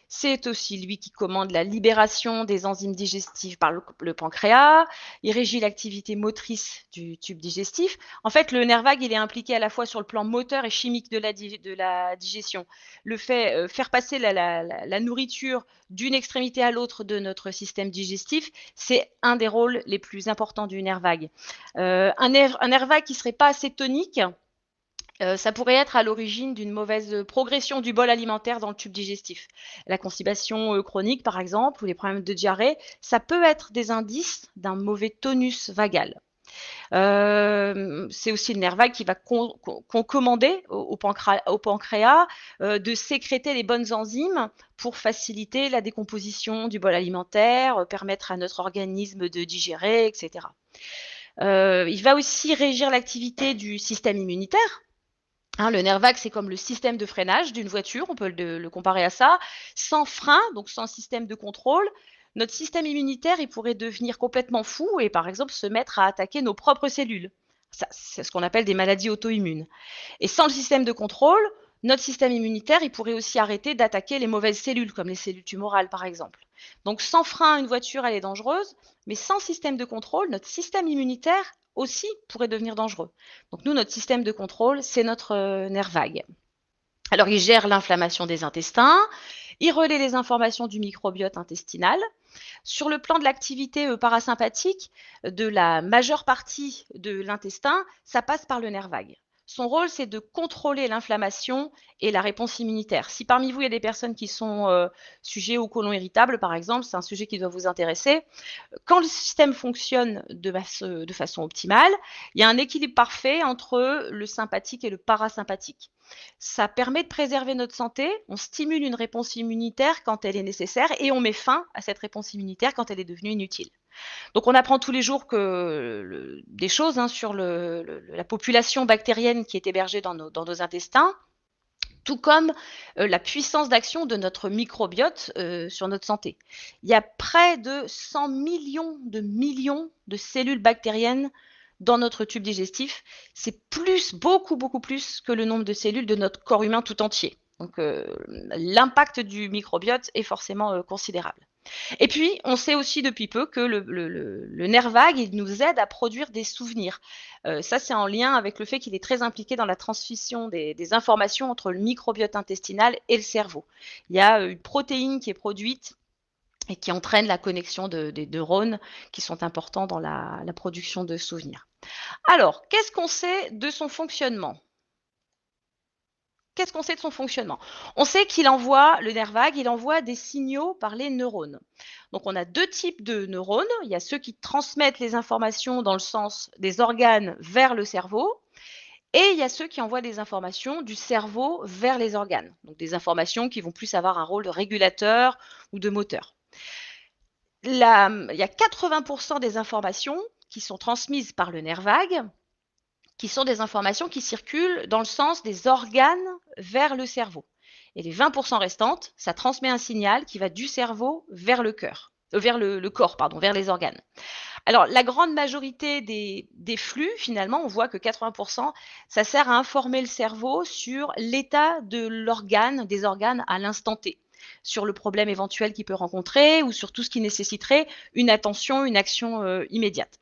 Speaker 2: C'est aussi lui qui commande la libération des enzymes digestives par le pancréas. Il régit l'activité motrice du tube digestif. En fait, le nerf vague, il est impliqué à la fois sur le plan moteur et chimique de la digestion. Le fait faire passer la nourriture d'une extrémité à l'autre de notre système digestif, c'est un des rôles les plus importants du nerf vague. Un nerf vague qui ne serait pas assez tonique, ça pourrait être à l'origine d'une mauvaise progression du bol alimentaire dans le tube digestif. La constipation chronique, par exemple, ou les problèmes de diarrhée, ça peut être des indices d'un mauvais tonus vagal. C'est aussi le nerf vague qui va commander au pancréas de sécréter les bonnes enzymes pour faciliter la décomposition du bol alimentaire, permettre à notre organisme de digérer, etc. Il va aussi régir l'activité du système immunitaire. Hein, le nerf vague, c'est comme le système de freinage d'une voiture, on peut le comparer à ça. Sans frein, donc sans système de contrôle, notre système immunitaire, il pourrait devenir complètement fou et par exemple se mettre à attaquer nos propres cellules. C'est ce qu'on appelle des maladies auto-immunes. Et sans le système de contrôle, notre système immunitaire, il pourrait aussi arrêter d'attaquer les mauvaises cellules, comme les cellules tumorales par exemple. Donc sans frein, une voiture, elle est dangereuse, mais sans système de contrôle, notre système immunitaire aussi pourrait devenir dangereux. Donc nous, notre système de contrôle, c'est notre nerf vague. Alors il gère l'inflammation des intestins, il relaie les informations du microbiote intestinal. Sur le plan de l'activité parasympathique, de la majeure partie de l'intestin, ça passe par le nerf vague. Son rôle, c'est de contrôler l'inflammation et la réponse immunitaire. Si parmi vous, il y a des personnes qui sont sujets au côlon irritable, par exemple, c'est un sujet qui doit vous intéresser. Quand le système fonctionne de façon optimale, il y a un équilibre parfait entre le sympathique et le parasympathique. Ça permet de préserver notre santé, on stimule une réponse immunitaire quand elle est nécessaire et on met fin à cette réponse immunitaire quand elle est devenue inutile. Donc on apprend tous les jours des choses sur la population bactérienne qui est hébergée dans nos intestins, tout comme la puissance d'action de notre microbiote sur notre santé. Il y a près de 100 millions de cellules bactériennes dans notre tube digestif. C'est beaucoup plus que le nombre de cellules de notre corps humain tout entier. Donc l'impact du microbiote est forcément considérable. Et puis, on sait aussi depuis peu que le nerf vague, il nous aide à produire des souvenirs. Ça, c'est en lien avec le fait qu'il est très impliqué dans la transmission des informations entre le microbiote intestinal et le cerveau. Il y a une protéine qui est produite et qui entraîne la connexion des neurones qui sont importants dans la production de souvenirs. Alors, qu'est-ce qu'on sait de son fonctionnement ? Qu'est-ce qu'on sait de son fonctionnement? On sait qu'il envoie, le nerf vague, il envoie des signaux par les neurones. Donc on a deux types de neurones. Il y a ceux qui transmettent les informations dans le sens des organes vers le cerveau. Et il y a ceux qui envoient des informations du cerveau vers les organes. Donc des informations qui vont plus avoir un rôle de régulateur ou de moteur. Il y a 80% des informations qui sont transmises par le nerf vague, qui sont des informations qui circulent dans le sens des organes vers le cerveau. Et les 20% restantes, ça transmet un signal qui va du cerveau vers le cœur, vers le corps, pardon, vers les organes. Alors, la grande majorité des flux, finalement, on voit que 80%, ça sert à informer le cerveau sur l'état de l'organe, des organes à l'instant T, sur le problème éventuel qu'il peut rencontrer ou sur tout ce qui nécessiterait une attention, une action immédiate.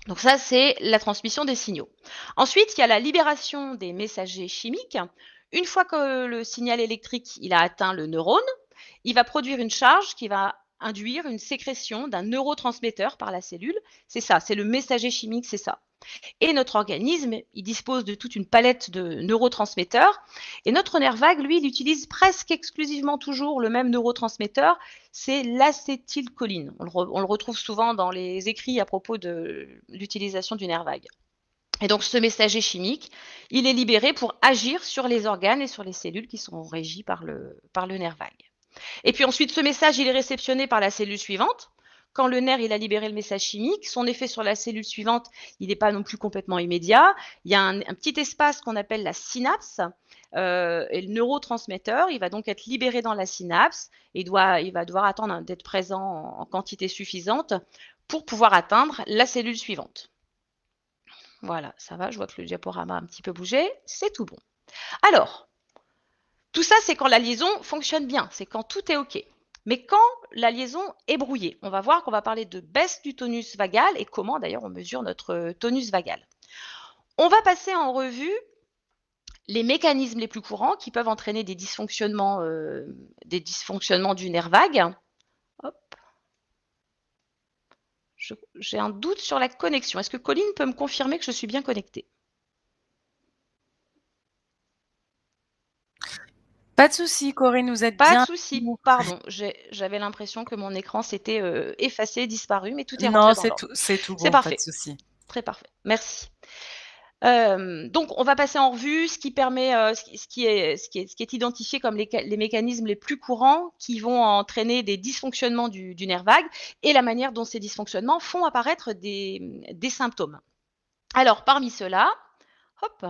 Speaker 2: Donc ça, c'est la transmission des signaux. Ensuite, il y a la libération des messagers chimiques. Une fois que le signal électrique il a atteint le neurone, il va produire une charge qui va induire une sécrétion d'un neurotransmetteur par la cellule. C'est ça, c'est le messager chimique, c'est ça. Et notre organisme, il dispose de toute une palette de neurotransmetteurs. Et notre nerf vague, lui, il utilise presque exclusivement toujours le même neurotransmetteur, c'est l'acétylcholine. On le retrouve souvent dans les écrits à propos de l'utilisation du nerf vague. Et donc ce messager chimique, il est libéré pour agir sur les organes et sur les cellules qui sont régies par le nerf vague. Et puis ensuite, ce message, il est réceptionné par la cellule suivante. Quand le nerf il a libéré le message chimique, son effet sur la cellule suivante, il n'est pas non plus complètement immédiat. Il y a un petit espace qu'on appelle la synapse, et le neurotransmetteur, il va donc être libéré dans la synapse, et il va devoir attendre d'être présent en quantité suffisante pour pouvoir atteindre la cellule suivante. Voilà, ça va, je vois que le diaporama a un petit peu bougé, c'est tout bon. Alors, tout ça, c'est quand la liaison fonctionne bien, c'est quand tout est OK. Mais quand la liaison est brouillée, on va voir qu'on va parler de baisse du tonus vagal et comment d'ailleurs on mesure notre tonus vagal. On va passer en revue les mécanismes les plus courants qui peuvent entraîner des dysfonctionnements du nerf vague. Hop. J'ai un doute sur la connexion. Est-ce que Colline peut me confirmer que je suis bien connectée?
Speaker 1: Pas de souci, Corinne, vous êtes
Speaker 2: Pas
Speaker 1: bien.
Speaker 2: de souci, pardon. J'avais l'impression que mon écran s'était effacé, disparu, mais tout est rentré
Speaker 1: Non,
Speaker 2: dans l'ordre.
Speaker 1: c'est tout
Speaker 2: C'est
Speaker 1: bon, pas de
Speaker 2: parfait.
Speaker 1: souci.
Speaker 2: Très parfait. Merci. Donc, on va passer en revue ce qui permet, ce qui est identifié comme les mécanismes les plus courants qui vont entraîner des dysfonctionnements du nerf vague et la manière dont ces dysfonctionnements font apparaître des symptômes. Alors, parmi ceux-là, hop,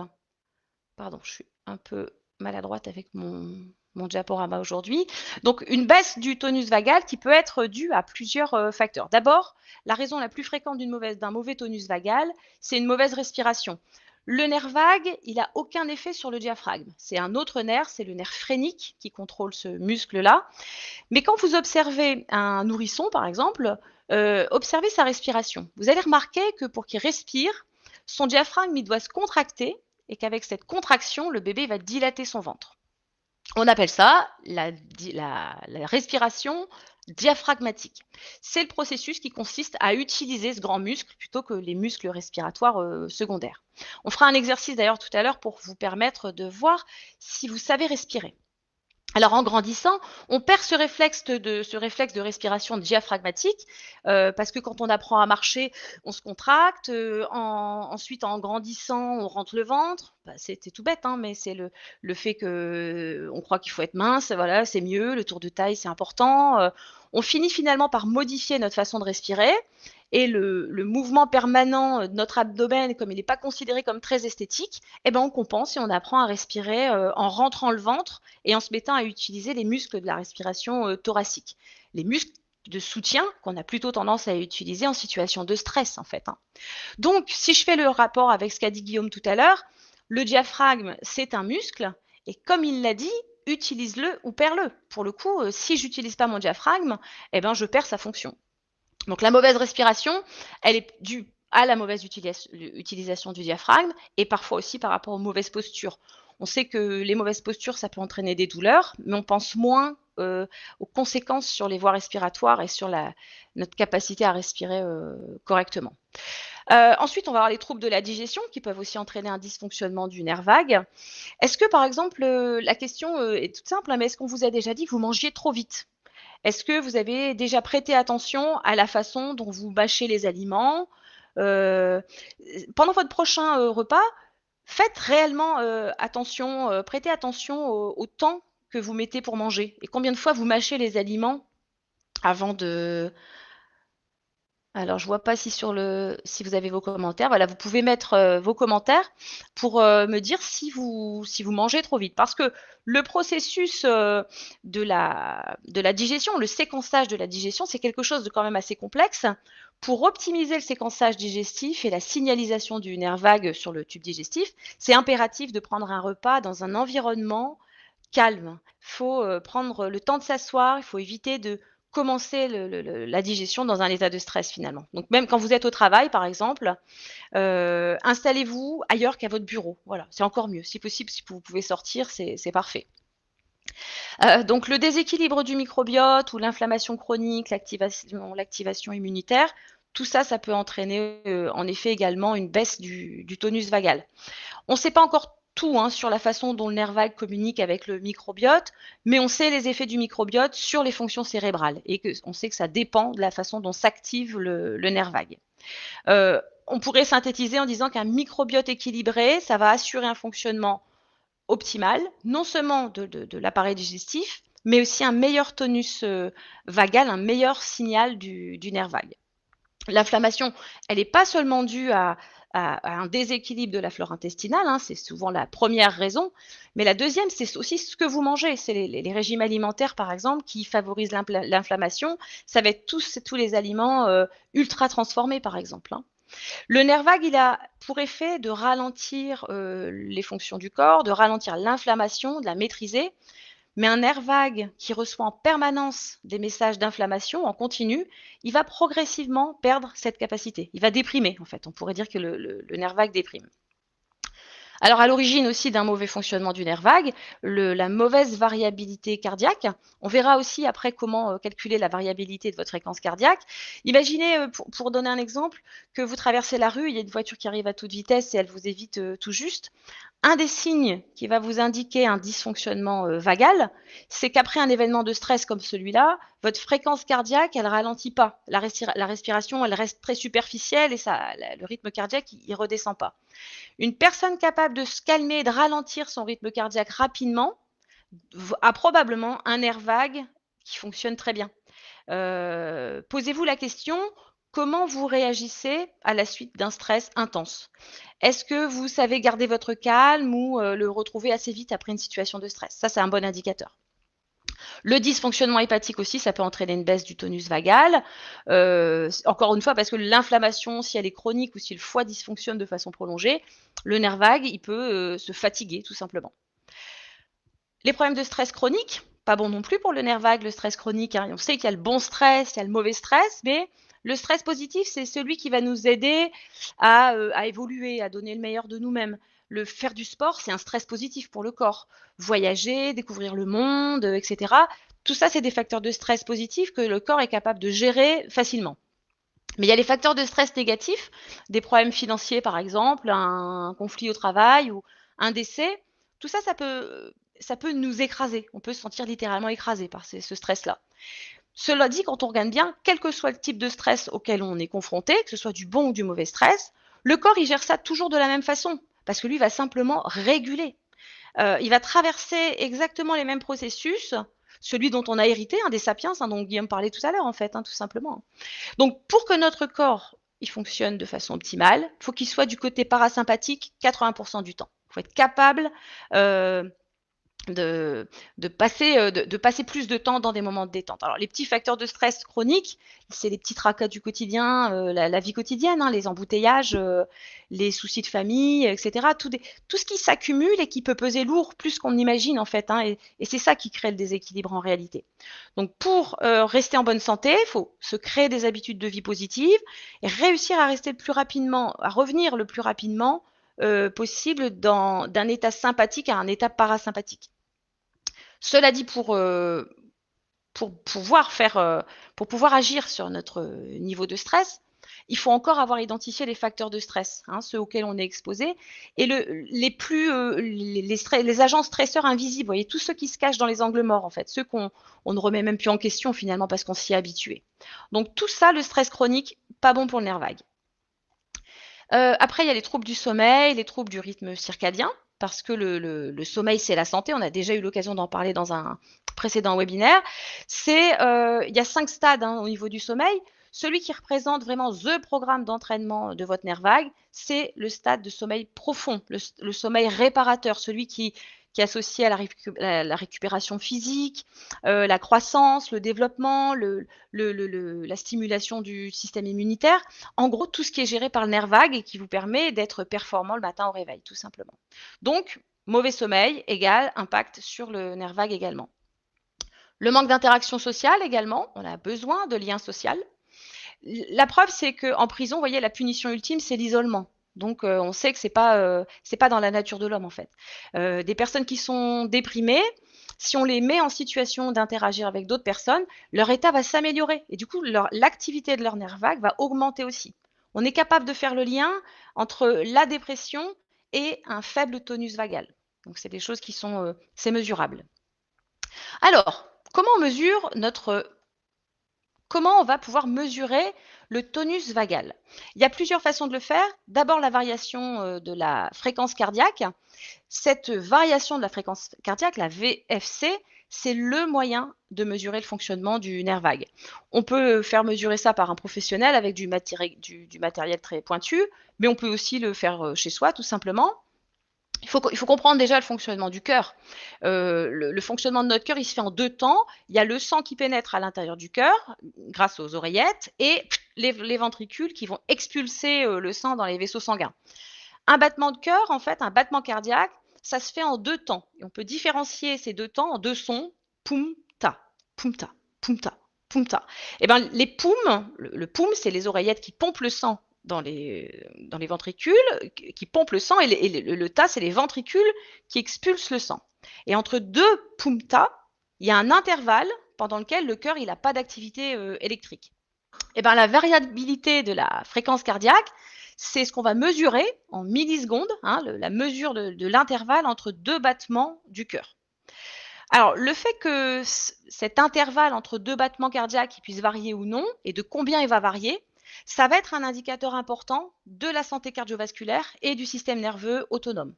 Speaker 2: pardon, je suis un peu maladroite avec mon mon diaporama aujourd'hui. Donc, une baisse du tonus vagal qui peut être due à plusieurs facteurs. D'abord, la raison la plus fréquente d'un mauvais tonus vagal, c'est une mauvaise respiration. Le nerf vague, il n'a aucun effet sur le diaphragme. C'est un autre nerf, c'est le nerf phrénique qui contrôle ce muscle-là. Mais quand vous observez un nourrisson, par exemple, observez sa respiration. Vous allez remarquer que pour qu'il respire, son diaphragme, il doit se contracter et qu'avec cette contraction, le bébé va dilater son ventre. On appelle ça la respiration diaphragmatique. C'est le processus qui consiste à utiliser ce grand muscle plutôt que les muscles respiratoires secondaires. On fera un exercice d'ailleurs tout à l'heure pour vous permettre de voir si vous savez respirer. Alors en grandissant, on perd ce réflexe de respiration diaphragmatique parce que quand on apprend à marcher, on se contracte. Ensuite, en grandissant, on rentre le ventre. Bah, c'était tout bête, hein, mais c'est le fait que on croit qu'il faut être mince, voilà, c'est mieux. Le tour de taille, c'est important. On finit finalement par modifier notre façon de respirer. Et le mouvement permanent de notre abdomen, comme il n'est pas considéré comme très esthétique, eh ben on compense et on apprend à respirer en rentrant le ventre et en se mettant à utiliser les muscles de la respiration thoracique. Les muscles de soutien qu'on a plutôt tendance à utiliser en situation de stress, en fait. Hein. Donc, si je fais le rapport avec ce qu'a dit Guillaume tout à l'heure, le diaphragme, c'est un muscle, et comme il l'a dit, utilise-le ou perds-le. Pour le coup, si j'utilise pas mon diaphragme, eh ben, je perds sa fonction. Donc la mauvaise respiration, elle est due à la mauvaise utilisation du diaphragme et parfois aussi par rapport aux mauvaises postures. On sait que les mauvaises postures, ça peut entraîner des douleurs, mais on pense moins aux conséquences sur les voies respiratoires et sur notre capacité à respirer correctement. Ensuite, on va avoir les troubles de la digestion qui peuvent aussi entraîner un dysfonctionnement du nerf vague. Est-ce que, par exemple, la question est toute simple, hein, mais est-ce qu'on vous a déjà dit que vous mangiez trop vite ? Est-ce que vous avez déjà prêté attention à la façon dont vous mâchez les aliments pendant votre prochain repas, faites réellement attention, prêtez attention au temps que vous mettez pour manger et combien de fois vous mâchez les aliments avant de... Alors, je ne vois pas si vous avez vos commentaires. Voilà, vous pouvez mettre vos commentaires pour me dire si vous mangez trop vite. Parce que le processus de la digestion, le séquençage de la digestion, c'est quelque chose de quand même assez complexe. Pour optimiser le séquençage digestif et la signalisation du nerf vague sur le tube digestif, c'est impératif de prendre un repas dans un environnement calme. Il faut prendre le temps de s'asseoir, il faut éviter de commencer la digestion dans un état de stress finalement. Donc même quand vous êtes au travail par exemple, installez-vous ailleurs qu'à votre bureau. Voilà, c'est encore mieux. Si possible, si vous pouvez sortir, c'est parfait. Donc le déséquilibre du microbiote ou l'inflammation chronique, l'activation immunitaire, tout ça, ça peut entraîner en effet également une baisse du tonus vagal. On ne sait pas encore tout sur la façon dont le nerf vague communique avec le microbiote, mais on sait les effets du microbiote sur les fonctions cérébrales et on sait que ça dépend de la façon dont s'active le nerf vague. On pourrait synthétiser en disant qu'un microbiote équilibré, ça va assurer un fonctionnement optimal, non seulement de l'appareil digestif, mais aussi un meilleur tonus vagal, un meilleur signal du nerf vague. L'inflammation, elle n'est pas seulement due à un déséquilibre de la flore intestinale, c'est souvent la première raison, mais la deuxième, c'est aussi ce que vous mangez. C'est les régimes alimentaires, par exemple, qui favorisent l'inflammation. Ça va être tous les aliments ultra transformés, par exemple. Le nerf vague, il a pour effet de ralentir les fonctions du corps, de ralentir l'inflammation, de la maîtriser. Mais un nerf vague qui reçoit en permanence des messages d'inflammation en continu, il va progressivement perdre cette capacité. Il va déprimer, en fait. On pourrait dire que le nerf vague déprime. Alors, à l'origine aussi d'un mauvais fonctionnement du nerf vague, la mauvaise variabilité cardiaque. On verra aussi après comment calculer la variabilité de votre fréquence cardiaque. Imaginez, pour donner un exemple, que vous traversez la rue, il y a une voiture qui arrive à toute vitesse et elle vous évite tout juste. Un des signes qui va vous indiquer un dysfonctionnement vagal, c'est qu'après un événement de stress comme celui-là, votre fréquence cardiaque, elle ralentit pas. La respiration, elle reste très superficielle et le rythme cardiaque, il redescend pas. Une personne capable de se calmer et de ralentir son rythme cardiaque rapidement a probablement un nerf vague qui fonctionne très bien. Posez-vous la question, comment vous réagissez à la suite d'un stress intense? Est-ce que vous savez garder votre calme ou le retrouver assez vite après une situation de stress? Ça, c'est un bon indicateur. Le dysfonctionnement hépatique aussi, ça peut entraîner une baisse du tonus vagal. Encore une fois, parce que l'inflammation, si elle est chronique ou si le foie dysfonctionne de façon prolongée, le nerf vague, il peut se fatiguer tout simplement. Les problèmes de stress chronique, pas bon non plus pour le nerf vague, le stress chronique. On sait qu'il y a le bon stress, il y a le mauvais stress, mais le stress positif, c'est celui qui va nous aider à évoluer, à donner le meilleur de nous-mêmes. Le faire du sport, c'est un stress positif pour le corps. Voyager, découvrir le monde, etc. Tout ça, c'est des facteurs de stress positifs que le corps est capable de gérer facilement. Mais il y a les facteurs de stress négatifs, des problèmes financiers par exemple, un conflit au travail ou un décès. Tout ça, ça peut nous écraser. On peut se sentir littéralement écrasé par ce stress-là. Cela dit, quand on regarde bien, quel que soit le type de stress auquel on est confronté, que ce soit du bon ou du mauvais stress, le corps, il gère ça toujours de la même façon, parce que lui va simplement réguler. Il va traverser exactement les mêmes processus, celui dont on a hérité, des sapiens, dont Guillaume parlait tout à l'heure, en fait, tout simplement. Donc, pour que notre corps il fonctionne de façon optimale, il faut qu'il soit du côté parasympathique 80% du temps. Il faut être capable de passer plus de temps dans des moments de détente. Alors, les petits facteurs de stress chroniques, c'est les petits tracas du quotidien, la vie quotidienne, les embouteillages, les soucis de famille, etc. Tout ce qui s'accumule et qui peut peser lourd plus qu'on imagine, en fait. Et c'est ça qui crée le déséquilibre en réalité. Donc, pour rester en bonne santé, il faut se créer des habitudes de vie positives et réussir à rester le plus rapidement, à revenir le plus rapidement possible d'un état sympathique à un état parasympathique. Cela dit, pour pouvoir agir sur notre niveau de stress, il faut encore avoir identifié les facteurs de stress, ceux auxquels on est exposé, et les agents stresseurs invisibles, vous voyez, tous ceux qui se cachent dans les angles morts, en fait, ceux qu'on ne remet même plus en question finalement parce qu'on s'y est habitué. Donc tout ça, le stress chronique, pas bon pour le nerf vague. Après, il y a les troubles du sommeil, les troubles du rythme circadien, parce que le sommeil, c'est la santé. On a déjà eu l'occasion d'en parler dans un précédent webinaire. Il y a 5 stades au niveau du sommeil. Celui qui représente vraiment the programme d'entraînement de votre nerf vague, c'est le stade de sommeil profond, le sommeil réparateur, celui qui est associé à la récupération physique, la croissance, le développement, la stimulation du système immunitaire. En gros, tout ce qui est géré par le nerf vague et qui vous permet d'être performant le matin au réveil, tout simplement. Donc, mauvais sommeil égale impact sur le nerf vague également. Le manque d'interaction sociale également, on a besoin de liens sociaux. La preuve, c'est qu'en prison, vous voyez, la punition ultime, c'est l'isolement. Donc, on sait que c'est pas dans la nature de l'homme, en fait. Des personnes qui sont déprimées, si on les met en situation d'interagir avec d'autres personnes, leur état va s'améliorer. Et du coup, l'activité de leur nerf vague va augmenter aussi. On est capable de faire le lien entre la dépression et un faible tonus vagal. Donc, c'est des choses qui sont c'est mesurable. Alors, comment on va pouvoir mesurer le tonus vagal? Il y a plusieurs façons de le faire. D'abord, la variation de la fréquence cardiaque. Cette variation de la fréquence cardiaque, la VFC, c'est le moyen de mesurer le fonctionnement du nerf vague. On peut faire mesurer ça par un professionnel avec du matériel très pointu, mais on peut aussi le faire chez soi, tout simplement. Il faut comprendre déjà le fonctionnement du cœur. Le fonctionnement de notre cœur, il se fait en 2 temps. Il y a le sang qui pénètre à l'intérieur du cœur grâce aux oreillettes et les ventricules qui vont expulser le sang dans les vaisseaux sanguins. Un battement de cœur, en fait, un battement cardiaque, ça se fait en 2 temps. Et on peut différencier ces 2 temps en 2 sons. Poum-ta, poum-ta, poum-ta, poum-ta. Et bien, les poums, le poum, c'est les oreillettes qui pompent le sang dans les ventricules, qui pompent le sang, et le ta, c'est les ventricules qui expulsent le sang. Et entre 2 poum-ta, il y a un intervalle pendant lequel le cœur n'a pas d'activité électrique. Et bien, la variabilité de la fréquence cardiaque, c'est ce qu'on va mesurer en millisecondes, la mesure de l'intervalle entre 2 battements du cœur. Alors, le fait que cet intervalle entre 2 battements cardiaques puisse varier ou non, et de combien il va varier, ça va être un indicateur important de la santé cardiovasculaire et du système nerveux autonome.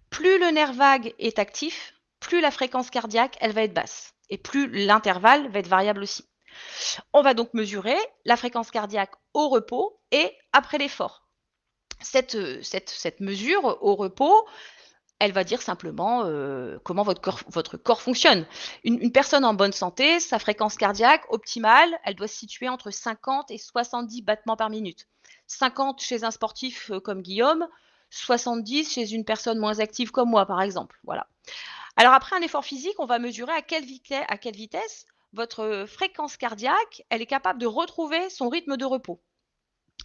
Speaker 2: Plus le nerf vague est actif, plus la fréquence cardiaque, elle va être basse, et plus l'intervalle va être variable aussi. On va donc mesurer la fréquence cardiaque au repos et après l'effort. Cette mesure au repos, elle va dire simplement comment votre corps fonctionne. Une personne en bonne santé, sa fréquence cardiaque optimale, elle doit se situer entre 50 et 70 battements par minute. 50 chez un sportif comme Guillaume, 70 chez une personne moins active comme moi, par exemple. Voilà. Alors après un effort physique, on va mesurer à quelle vitesse votre fréquence cardiaque, elle est capable de retrouver son rythme de repos.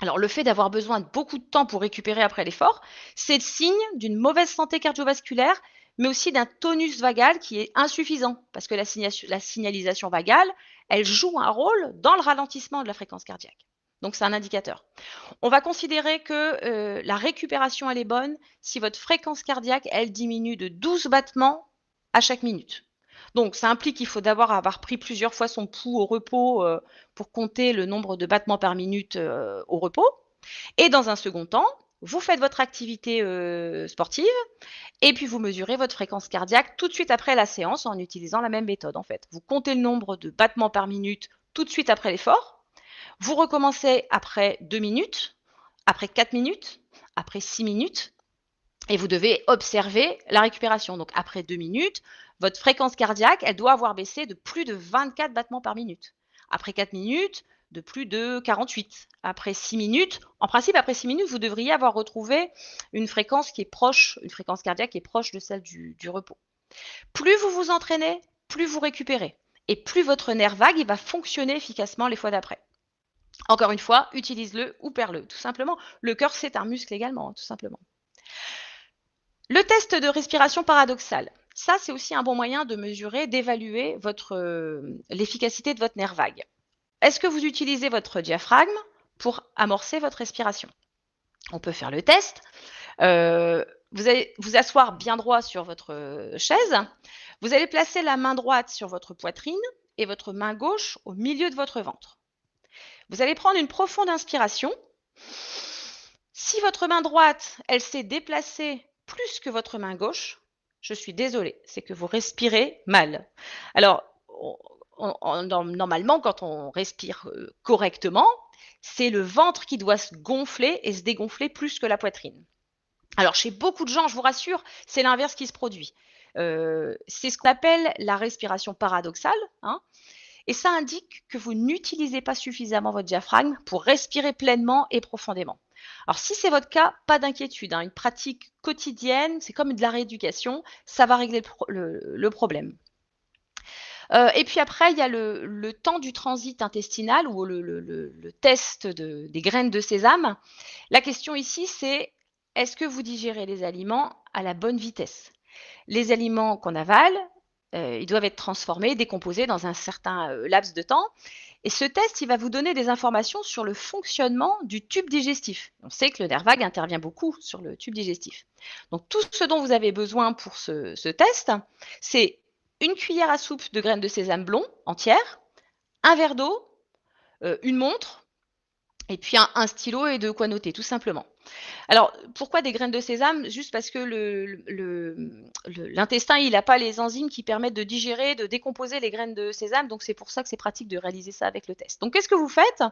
Speaker 2: Alors, le fait d'avoir besoin de beaucoup de temps pour récupérer après l'effort, c'est le signe d'une mauvaise santé cardiovasculaire, mais aussi d'un tonus vagal qui est insuffisant, parce que la signalisation vagale, elle joue un rôle dans le ralentissement de la fréquence cardiaque. Donc, c'est un indicateur. On va considérer que la récupération, elle est bonne si votre fréquence cardiaque, elle diminue de 12 battements à chaque minute. Donc, ça implique qu'il faut d'abord avoir pris plusieurs fois son pouls au repos pour compter le nombre de battements par minute au repos. Et dans un second temps, vous faites votre activité sportive et puis vous mesurez votre fréquence cardiaque tout de suite après la séance en utilisant la même méthode en fait. Vous comptez le nombre de battements par minute tout de suite après l'effort. Vous recommencez après 2 minutes, après 4 minutes, après 6 minutes et vous devez observer la récupération. Donc après 2 minutes, votre fréquence cardiaque, elle doit avoir baissé de plus de 24 battements par minute. Après 4 minutes, de plus de 48. Après 6 minutes, en principe, après 6 minutes, vous devriez avoir retrouvé une fréquence qui est proche, une fréquence cardiaque qui est proche de celle du repos. Plus vous vous entraînez, plus vous récupérez. Et plus votre nerf vague, il va fonctionner efficacement les fois d'après. Encore une fois, utilise-le ou perds-le, tout simplement. Le cœur, c'est un muscle également, tout simplement. Le test de respiration paradoxale. Ça, c'est aussi un bon moyen de mesurer, d'évaluer l'efficacité de votre nerf vague. Est-ce que vous utilisez votre diaphragme pour amorcer votre respiration? On peut faire le test. Vous allez vous asseoir bien droit sur votre chaise. Vous allez placer la main droite sur votre poitrine et votre main gauche au milieu de votre ventre. Vous allez prendre une profonde inspiration. Si votre main droite, elle s'est déplacée plus que votre main gauche, je suis désolée, c'est que vous respirez mal. Alors, normalement, quand on respire correctement, c'est le ventre qui doit se gonfler et se dégonfler plus que la poitrine. Alors, chez beaucoup de gens, je vous rassure, c'est l'inverse qui se produit. C'est ce qu'on appelle la respiration paradoxale, hein, et ça indique que vous n'utilisez pas suffisamment votre diaphragme pour respirer pleinement et profondément. Alors, si c'est votre cas, pas d'inquiétude, hein, une pratique quotidienne, c'est comme de la rééducation, ça va régler le problème. Et puis après, il y a le temps du transit intestinal ou le test des graines de sésame. La question ici, c'est est-ce que vous digérez les aliments à la bonne vitesse? Les aliments qu'on avale, ils doivent être transformés, décomposés dans un certain laps de temps. Et ce test, il va vous donner des informations sur le fonctionnement du tube digestif. On sait que le nerf vague intervient beaucoup sur le tube digestif. Donc tout ce dont vous avez besoin pour ce test, c'est une cuillère à soupe de graines de sésame blond entière, un verre d'eau, une montre, et puis un stylo et de quoi noter, tout simplement. Alors, pourquoi des graines de sésame? Juste parce que l'intestin, il n'a pas les enzymes qui permettent de digérer, de décomposer les graines de sésame, donc c'est pour ça que c'est pratique de réaliser ça avec le test. Donc, qu'est-ce que vous faites?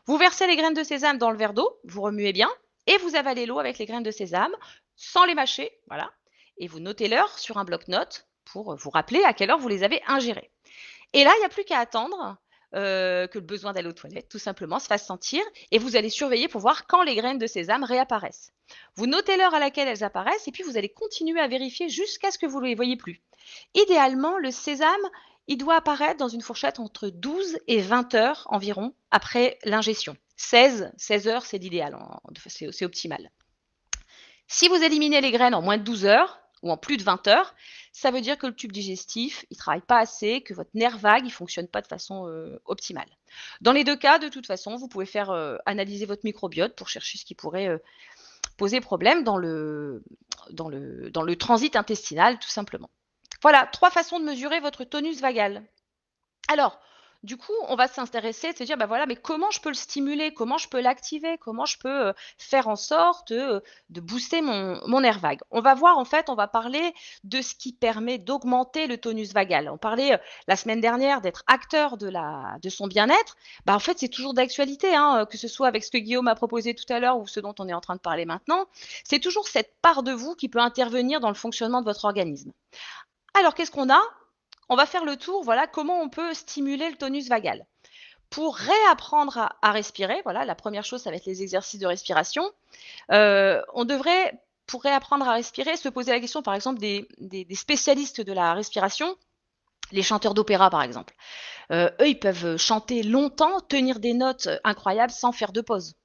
Speaker 2: Vous versez les graines de sésame dans le verre d'eau, vous remuez bien, et vous avalez l'eau avec les graines de sésame, sans les mâcher, voilà, et vous notez l'heure sur un bloc-notes pour vous rappeler à quelle heure vous les avez ingérés. Et là, il n'y a plus qu'à attendre que le besoin d'aller aux toilettes, tout simplement, se fasse sentir, et vous allez surveiller pour voir quand les graines de sésame réapparaissent. Vous notez l'heure à laquelle elles apparaissent, et puis vous allez continuer à vérifier jusqu'à ce que vous ne les voyez plus. Idéalement, le sésame, il doit apparaître dans une fourchette entre 12 et 20 heures environ après l'ingestion. 16 heures, c'est l'idéal, c'est optimal. Si vous éliminez les graines en moins de 12 heures, ou en plus de 20 heures, ça veut dire que le tube digestif, il ne travaille pas assez, que votre nerf vague, il ne fonctionne pas de façon optimale. Dans les deux cas, de toute façon, vous pouvez faire analyser votre microbiote pour chercher ce qui pourrait poser problème dans le transit intestinal, tout simplement. Voilà, 3 façons de mesurer votre tonus vagal. Alors, du coup, on va s'intéresser, de se dire, bah voilà, mais comment je peux le stimuler, comment je peux l'activer, comment je peux faire en sorte de booster mon nerf vague. On va voir, en fait, on va parler de ce qui permet d'augmenter le tonus vagal. On parlait la semaine dernière d'être acteur de son bien-être. Bah, en fait, c'est toujours d'actualité, hein, que ce soit avec ce que Guillaume a proposé tout à l'heure ou ce dont on est en train de parler maintenant. C'est toujours cette part de vous qui peut intervenir dans le fonctionnement de votre organisme. Alors, qu'est-ce qu'on a? On va faire le tour, voilà, comment on peut stimuler le tonus vagal. Pour réapprendre à respirer, voilà, la première chose, ça va être les exercices de respiration. On devrait, pour réapprendre à respirer, se poser la question, par exemple, des spécialistes de la respiration, les chanteurs d'opéra, par exemple. Eux, ils peuvent chanter longtemps, tenir des notes incroyables sans faire de pause.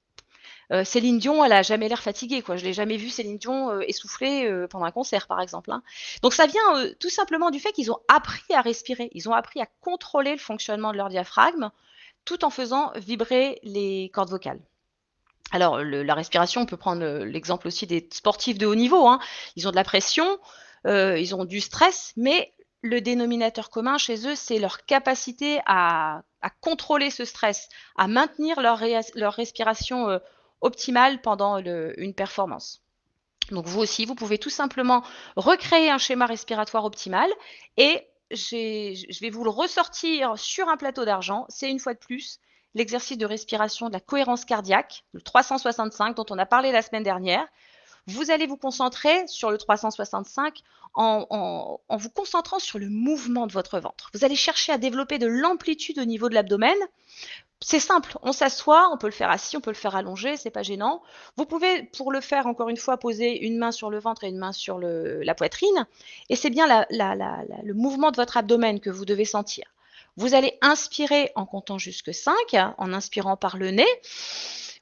Speaker 2: Céline Dion, elle a jamais l'air fatiguée, quoi. Je l'ai jamais vue Céline Dion essoufflée pendant un concert, par exemple, hein. Donc ça vient tout simplement du fait qu'ils ont appris à respirer, ils ont appris à contrôler le fonctionnement de leur diaphragme, tout en faisant vibrer les cordes vocales. Alors la respiration, on peut prendre l'exemple aussi des sportifs de haut niveau, hein. Ils ont de la pression, ils ont du stress, mais le dénominateur commun chez eux, c'est leur capacité à contrôler ce stress, à maintenir leur respiration optimale pendant une performance. Donc vous aussi, vous pouvez tout simplement recréer un schéma respiratoire optimal et je vais vous le ressortir sur un plateau d'argent. C'est une fois de plus l'exercice de respiration de la cohérence cardiaque, le 365 dont on a parlé la semaine dernière. Vous allez vous concentrer sur le 365 en vous concentrant sur le mouvement de votre ventre. Vous allez chercher à développer de l'amplitude au niveau de l'abdomen. C'est simple, on s'assoit, on peut le faire assis, on peut le faire allongé, c'est pas gênant. Vous pouvez, pour le faire, encore une fois, poser une main sur le ventre et une main sur la poitrine. Et c'est bien le mouvement de votre abdomen que vous devez sentir. Vous allez inspirer en comptant jusque 5, en inspirant par le nez.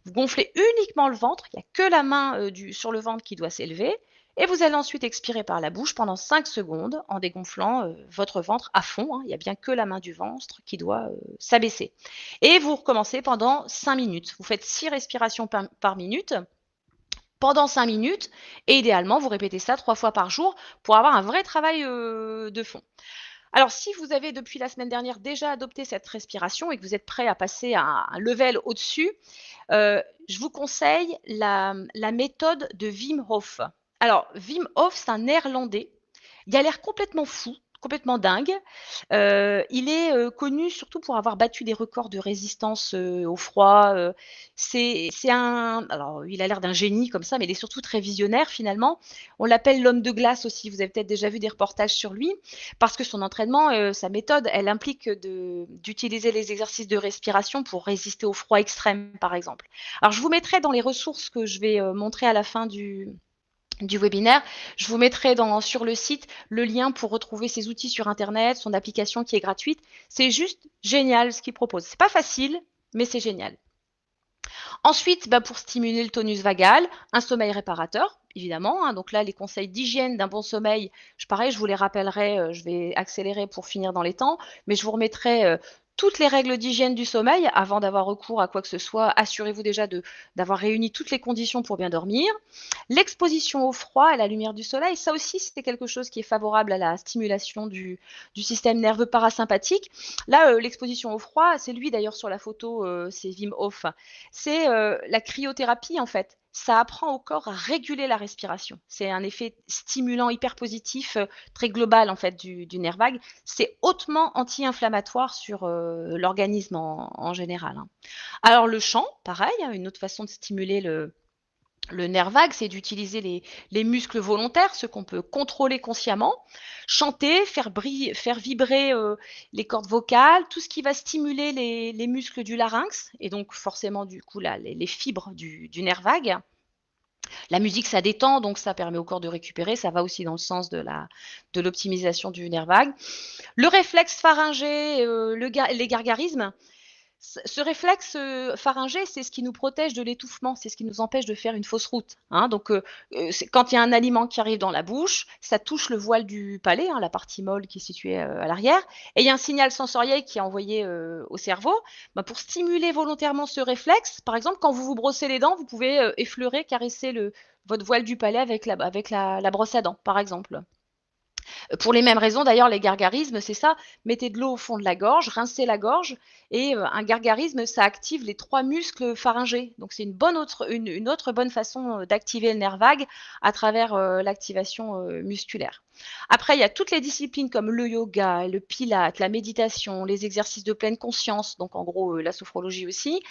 Speaker 2: Vous gonflez uniquement le ventre, il n'y a que la main sur le ventre qui doit s'élever. Et vous allez ensuite expirer par la bouche pendant 5 secondes en dégonflant votre ventre à fond, hein. Il n'y a bien que la main du ventre qui doit s'abaisser. Et vous recommencez pendant 5 minutes. Vous faites 6 respirations par minute pendant 5 minutes. Et idéalement, vous répétez ça 3 fois par jour pour avoir un vrai travail de fond. Alors, si vous avez depuis la semaine dernière déjà adopté cette respiration et que vous êtes prêt à passer à un level au-dessus, je vous conseille la méthode de Wim Hof. Alors, Wim Hof, c'est un néerlandais. Il a l'air complètement fou, complètement dingue. Il est connu surtout pour avoir battu des records de résistance au froid. Alors, il a l'air d'un génie comme ça, mais il est surtout très visionnaire finalement. On l'appelle l'homme de glace aussi. Vous avez peut-être déjà vu des reportages sur lui, parce que son entraînement, sa méthode, elle implique d'utiliser les exercices de respiration pour résister au froid extrême, par exemple. Alors, je vous mettrai dans les ressources que je vais montrer à la fin du webinaire, je vous mettrai sur le site le lien pour retrouver ses outils sur Internet, son application qui est gratuite. C'est juste génial ce qu'il propose. C'est pas facile, mais c'est génial. Ensuite, pour stimuler le tonus vagal, un sommeil réparateur, évidemment, hein. Donc là, les conseils d'hygiène d'un bon sommeil, pareil, je vous les rappellerai, je vais accélérer pour finir dans les temps, mais je vous remettrai toutes les règles d'hygiène du sommeil avant d'avoir recours à quoi que ce soit. Assurez-vous déjà d'avoir réuni toutes les conditions pour bien dormir. L'exposition au froid et à la lumière du soleil, ça aussi, c'est quelque chose qui est favorable à la stimulation du système nerveux parasympathique. Là, l'exposition au froid, c'est lui d'ailleurs sur la photo, c'est Wim Hof. C'est la cryothérapie en fait. Ça apprend au corps à réguler la respiration. C'est un effet stimulant hyper positif, très global en fait du nerf vague. C'est hautement anti-inflammatoire sur l'organisme en général, hein. Alors le chant, pareil, hein, une autre façon de stimuler le nerf vague, c'est d'utiliser les muscles volontaires, ceux qu'on peut contrôler consciemment. Chanter, faire vibrer les cordes vocales, tout ce qui va stimuler les muscles du larynx, et donc forcément du coup là, les fibres du nerf vague. La musique, ça détend, donc ça permet au corps de récupérer. Ça va aussi dans le sens de l'optimisation du nerf vague. Le réflexe pharyngé, les gargarismes. Ce réflexe pharyngé, c'est ce qui nous protège de l'étouffement, c'est ce qui nous empêche de faire une fausse route, hein. Donc, quand il y a un aliment qui arrive dans la bouche, ça touche le voile du palais, hein, la partie molle qui est située à l'arrière, et il y a un signal sensoriel qui est envoyé au cerveau. Pour stimuler volontairement ce réflexe, par exemple, quand vous vous brossez les dents, vous pouvez effleurer, caresser votre voile du palais avec la brosse à dents, par exemple. Pour les mêmes raisons, d'ailleurs, les gargarismes, c'est ça. Mettez de l'eau au fond de la gorge, rincez la gorge. Et un gargarisme, ça active les 3 muscles pharyngés. Donc, c'est une autre bonne façon d'activer le nerf vague à travers l'activation musculaire. Après, il y a toutes les disciplines comme le yoga, le pilate, la méditation, les exercices de pleine conscience, donc en gros la sophrologie aussi.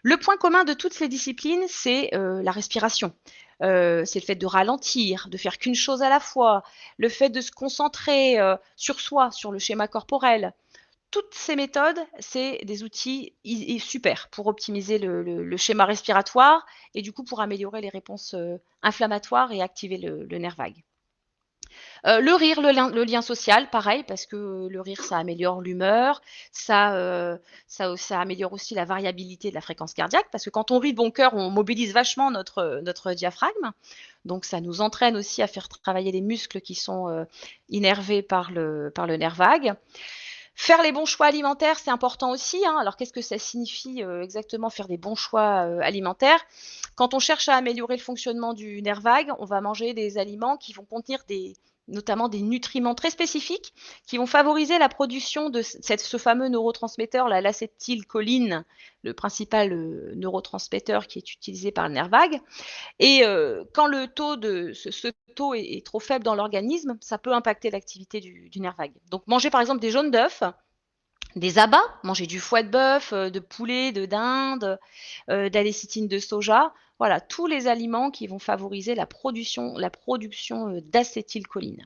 Speaker 2: Le point commun de toutes ces disciplines, c'est la respiration. C'est le fait de ralentir, de faire qu'une chose à la fois, le fait de se concentrer sur soi, sur le schéma corporel. Toutes ces méthodes, c'est des outils super pour optimiser le schéma respiratoire et du coup pour améliorer les réponses inflammatoires et activer le nerf vague. Le rire, le lien social, pareil, parce que le rire, ça améliore l'humeur, ça améliore aussi la variabilité de la fréquence cardiaque, parce que quand on rit de bon cœur, on mobilise vachement notre diaphragme. Donc, ça nous entraîne aussi à faire travailler les muscles qui sont innervés par le nerf vague. Faire les bons choix alimentaires, c'est important aussi. Hein. Alors, qu'est-ce que ça signifie exactement faire des bons choix alimentaires? Quand on cherche à améliorer le fonctionnement du nerf vague, on va manger des aliments qui vont contenir notamment des nutriments très spécifiques qui vont favoriser la production de ce fameux neurotransmetteur, l'acétylcholine, le principal neurotransmetteur qui est utilisé par le nerf vague. Et quand le taux ce taux est trop faible dans l'organisme, ça peut impacter l'activité du nerf vague. Donc manger par exemple des jaunes d'œufs, des abats, manger du foie de bœuf, de poulet, de dinde, d'alécithine de soja. Voilà, tous les aliments qui vont favoriser la production d'acétylcholine.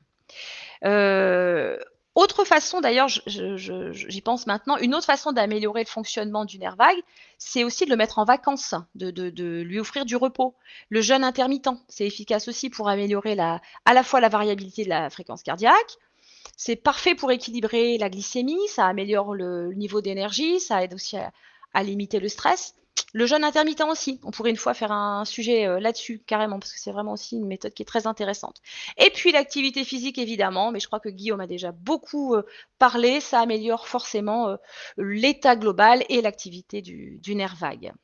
Speaker 2: Autre façon, d'ailleurs, j'y pense maintenant, une autre façon d'améliorer le fonctionnement du nerf vague, c'est aussi de le mettre en vacances, de lui offrir du repos. Le jeûne intermittent, c'est efficace aussi pour améliorer à la fois la variabilité de la fréquence cardiaque. C'est parfait pour équilibrer la glycémie, ça améliore le niveau d'énergie, ça aide aussi à limiter le stress. Le jeûne intermittent aussi, on pourrait une fois faire un sujet là-dessus, carrément, parce que c'est vraiment aussi une méthode qui est très intéressante. Et puis l'activité physique, évidemment, mais je crois que Guillaume a déjà beaucoup parlé, ça améliore forcément l'état global et l'activité du nerf vague.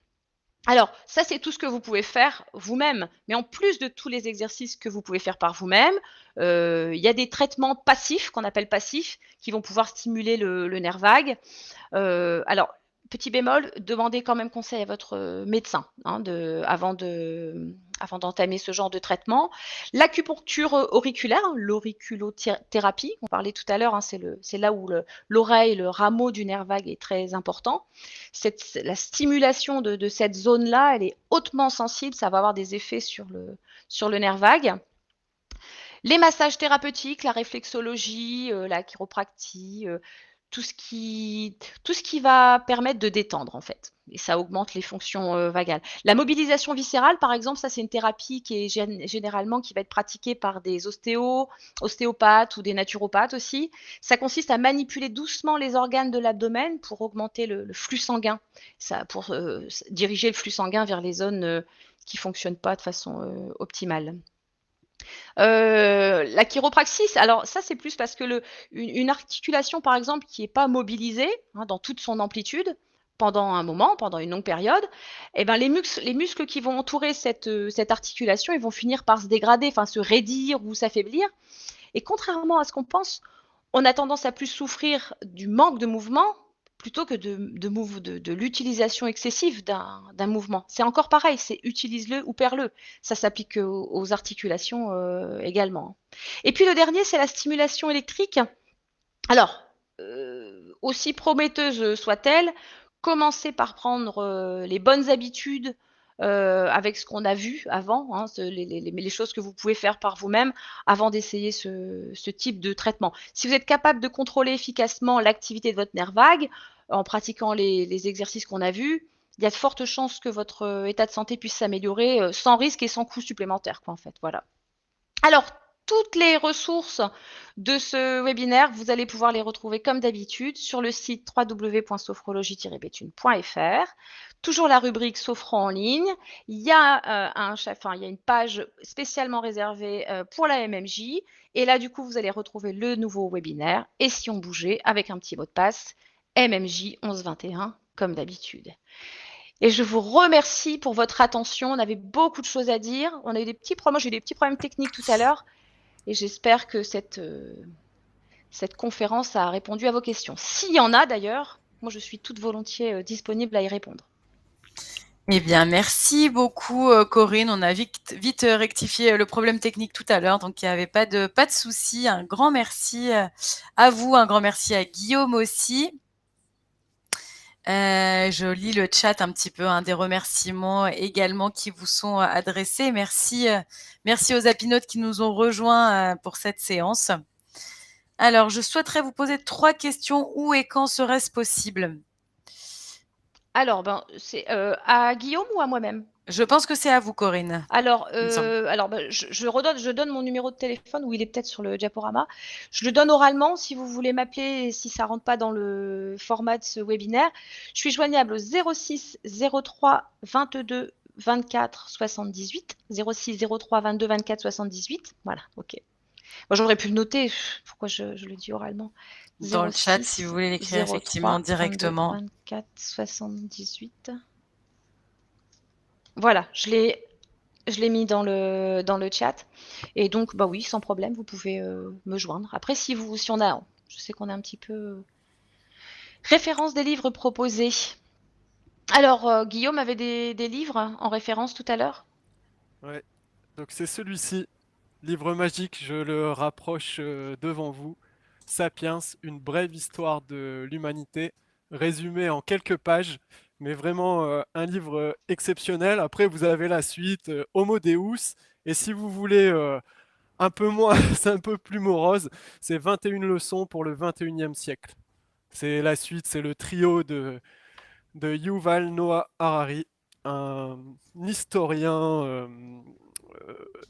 Speaker 2: Alors, ça, c'est tout ce que vous pouvez faire vous-même. Mais en plus de tous les exercices que vous pouvez faire par vous-même, il y a des traitements passifs, qu'on appelle passifs, qui vont pouvoir stimuler le nerf vague. Alors, petit bémol, demandez quand même conseil à votre médecin hein, avant d'entamer ce genre de traitement. L'acupuncture auriculaire, l'auriculothérapie, on parlait tout à l'heure, hein, c'est là où l'oreille, le rameau du nerf vague est très important. La stimulation de cette zone-là, elle est hautement sensible, ça va avoir des effets sur le nerf vague. Les massages thérapeutiques, la réflexologie, la chiropractie, tout ce qui va permettre de détendre en fait. Et ça augmente les fonctions vagales. La mobilisation viscérale, par exemple, ça c'est une thérapie qui est généralement qui va être pratiquée par des ostéopathes ou des naturopathes aussi. Ça consiste à manipuler doucement les organes de l'abdomen pour augmenter le flux sanguin, pour diriger le flux sanguin vers les zones qui ne fonctionnent pas de façon optimale. La chiropraxie, alors ça c'est plus parce que une articulation par exemple qui n'est pas mobilisée hein, dans toute son amplitude pendant un moment, pendant une longue période, eh ben les muscles qui vont entourer cette articulation, ils vont finir par se dégrader, enfin se raidir ou s'affaiblir. Et contrairement à ce qu'on pense, on a tendance à plus souffrir du manque de mouvement plutôt que de l'utilisation excessive d'un mouvement. C'est encore pareil, c'est utilise-le ou perds-le. Ça s'applique aux articulations également. Et puis le dernier, c'est la stimulation électrique. Alors, aussi prometteuse soit-elle, commencez par prendre les bonnes habitudes avec ce qu'on a vu avant, hein, les choses que vous pouvez faire par vous-même avant d'essayer ce type de traitement. Si vous êtes capable de contrôler efficacement l'activité de votre nerf vague en pratiquant les exercices qu'on a vus, il y a de fortes chances que votre état de santé puisse s'améliorer sans risque et sans coût supplémentaire, quoi, en fait. Voilà. Alors, toutes les ressources de ce webinaire, vous allez pouvoir les retrouver comme d'habitude sur le site www.sophrologie-béthune.fr. Toujours la rubrique Sophro en ligne. Il y a, il y a une page spécialement réservée pour la MMJ. Et là, du coup, vous allez retrouver le nouveau webinaire. Et si on bougeait avec un petit mot de passe, MMJ 1121, comme d'habitude. Et je vous remercie pour votre attention. On avait beaucoup de choses à dire. On a eu des petits problèmes. J'ai eu des petits problèmes techniques tout à l'heure. Et j'espère que cette cette conférence a répondu à vos questions. S'il y en a d'ailleurs, moi je suis toute volontiers disponible à y répondre.
Speaker 1: Eh bien, merci beaucoup, Corinne. On a vite rectifié le problème technique tout à l'heure, donc il n'y avait pas de souci. Un grand merci à vous, un grand merci à Guillaume aussi. Je lis le chat un petit peu, des remerciements également qui vous sont adressés. Merci aux apinautes qui nous ont rejoints pour cette séance. Alors, je souhaiterais vous poser 3 questions. Où et quand serait-ce possible?
Speaker 2: Alors, c'est à Guillaume ou à moi-même?
Speaker 1: Je pense que c'est à vous, Corinne.
Speaker 2: Alors,
Speaker 1: il me semble.
Speaker 2: je donne mon numéro de téléphone, ou il est peut-être sur le Diaporama. Je le donne oralement si vous voulez m'appeler, si ça rentre pas dans le format de ce webinaire. Je suis joignable au 06 03 22 24 78. 06 03 22 24 78. Voilà, ok. Moi, j'aurais pu le noter. Pourquoi je le dis oralement?
Speaker 1: Dans le chat, si vous voulez l'écrire effectivement
Speaker 2: 03 22
Speaker 1: directement.
Speaker 2: 24 78. Voilà, je l'ai mis dans le chat. Et donc, bah oui, sans problème, vous pouvez me joindre. Après, si on a, je sais qu'on a un petit peu référence des livres proposés. Alors, Guillaume avait des livres en référence tout à l'heure.
Speaker 3: Ouais, donc c'est celui-ci, livre magique, je le rapproche devant vous. Sapiens, une brève histoire de l'humanité, résumé en quelques pages, mais vraiment un livre exceptionnel. Après, vous avez la suite, Homo Deus, et si vous voulez un peu moins, c'est un peu plus morose, c'est 21 leçons pour le 21e siècle. C'est la suite, c'est le trio de Yuval Noah Harari, un historien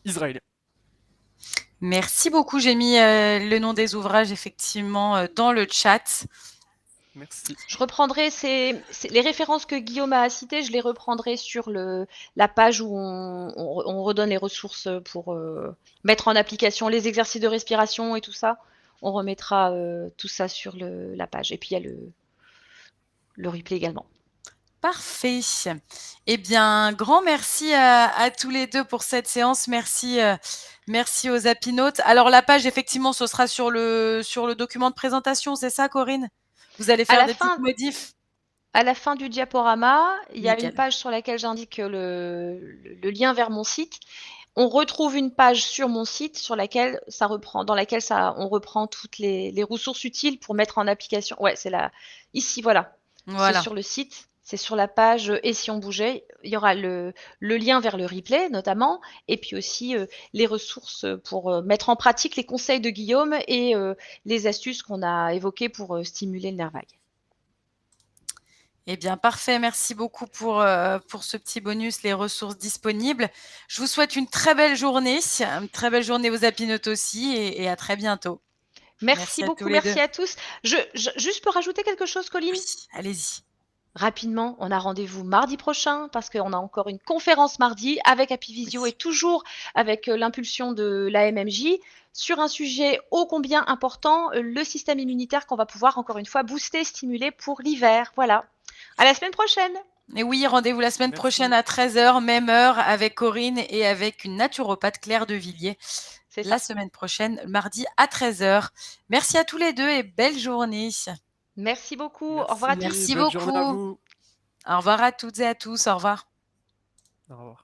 Speaker 3: israélien.
Speaker 1: Merci beaucoup. J'ai mis le nom des ouvrages effectivement dans le chat.
Speaker 3: Merci.
Speaker 2: Je reprendrai les références que Guillaume a citées, je les reprendrai sur la page où on redonne les ressources pour mettre en application les exercices de respiration et tout ça. On remettra tout ça sur la page. Et puis il y a le replay également.
Speaker 1: Parfait. Eh bien, grand merci à tous les deux pour cette séance. Merci aux apinautes. Alors, la page, effectivement, ce sera sur le document de présentation, c'est ça, Corinne? Vous allez faire des petites modifs?
Speaker 2: À la fin du diaporama, il y a une
Speaker 1: Nickel.
Speaker 2: page sur laquelle j'indique le lien vers mon site. On retrouve une page sur mon site dans laquelle on reprend toutes les ressources utiles pour mettre en application. Ouais, c'est là. Ici, voilà. C'est sur le site. C'est sur la page Et si on bougeait, il y aura le lien vers le replay notamment, et puis aussi les ressources pour mettre en pratique les conseils de Guillaume et les astuces qu'on a évoquées pour stimuler le nerf vague.
Speaker 1: Eh bien, parfait. Merci beaucoup pour ce petit bonus, les ressources disponibles. Je vous souhaite une très belle journée aux apinautes aussi, et à très bientôt.
Speaker 2: Merci beaucoup, merci à tous. Juste pour rajouter quelque chose, Colline?
Speaker 1: Oui, allez-y.
Speaker 2: Rapidement, on a rendez-vous mardi prochain parce qu'on a encore une conférence mardi avec Apivisio et toujours avec l'impulsion de la MMJ sur un sujet ô combien important, le système immunitaire qu'on va pouvoir encore une fois booster, stimuler pour l'hiver. Voilà. À la semaine prochaine.
Speaker 1: Et oui, rendez-vous la semaine prochaine à 13h, même heure, avec Corinne et avec une naturopathe, Claire de Villiers. La semaine prochaine, mardi à 13h. Merci à tous les deux et belle journée.
Speaker 2: Merci beaucoup. Au revoir à tous.
Speaker 1: Merci beaucoup. Au revoir à toutes et à tous. Au revoir.
Speaker 3: Au revoir.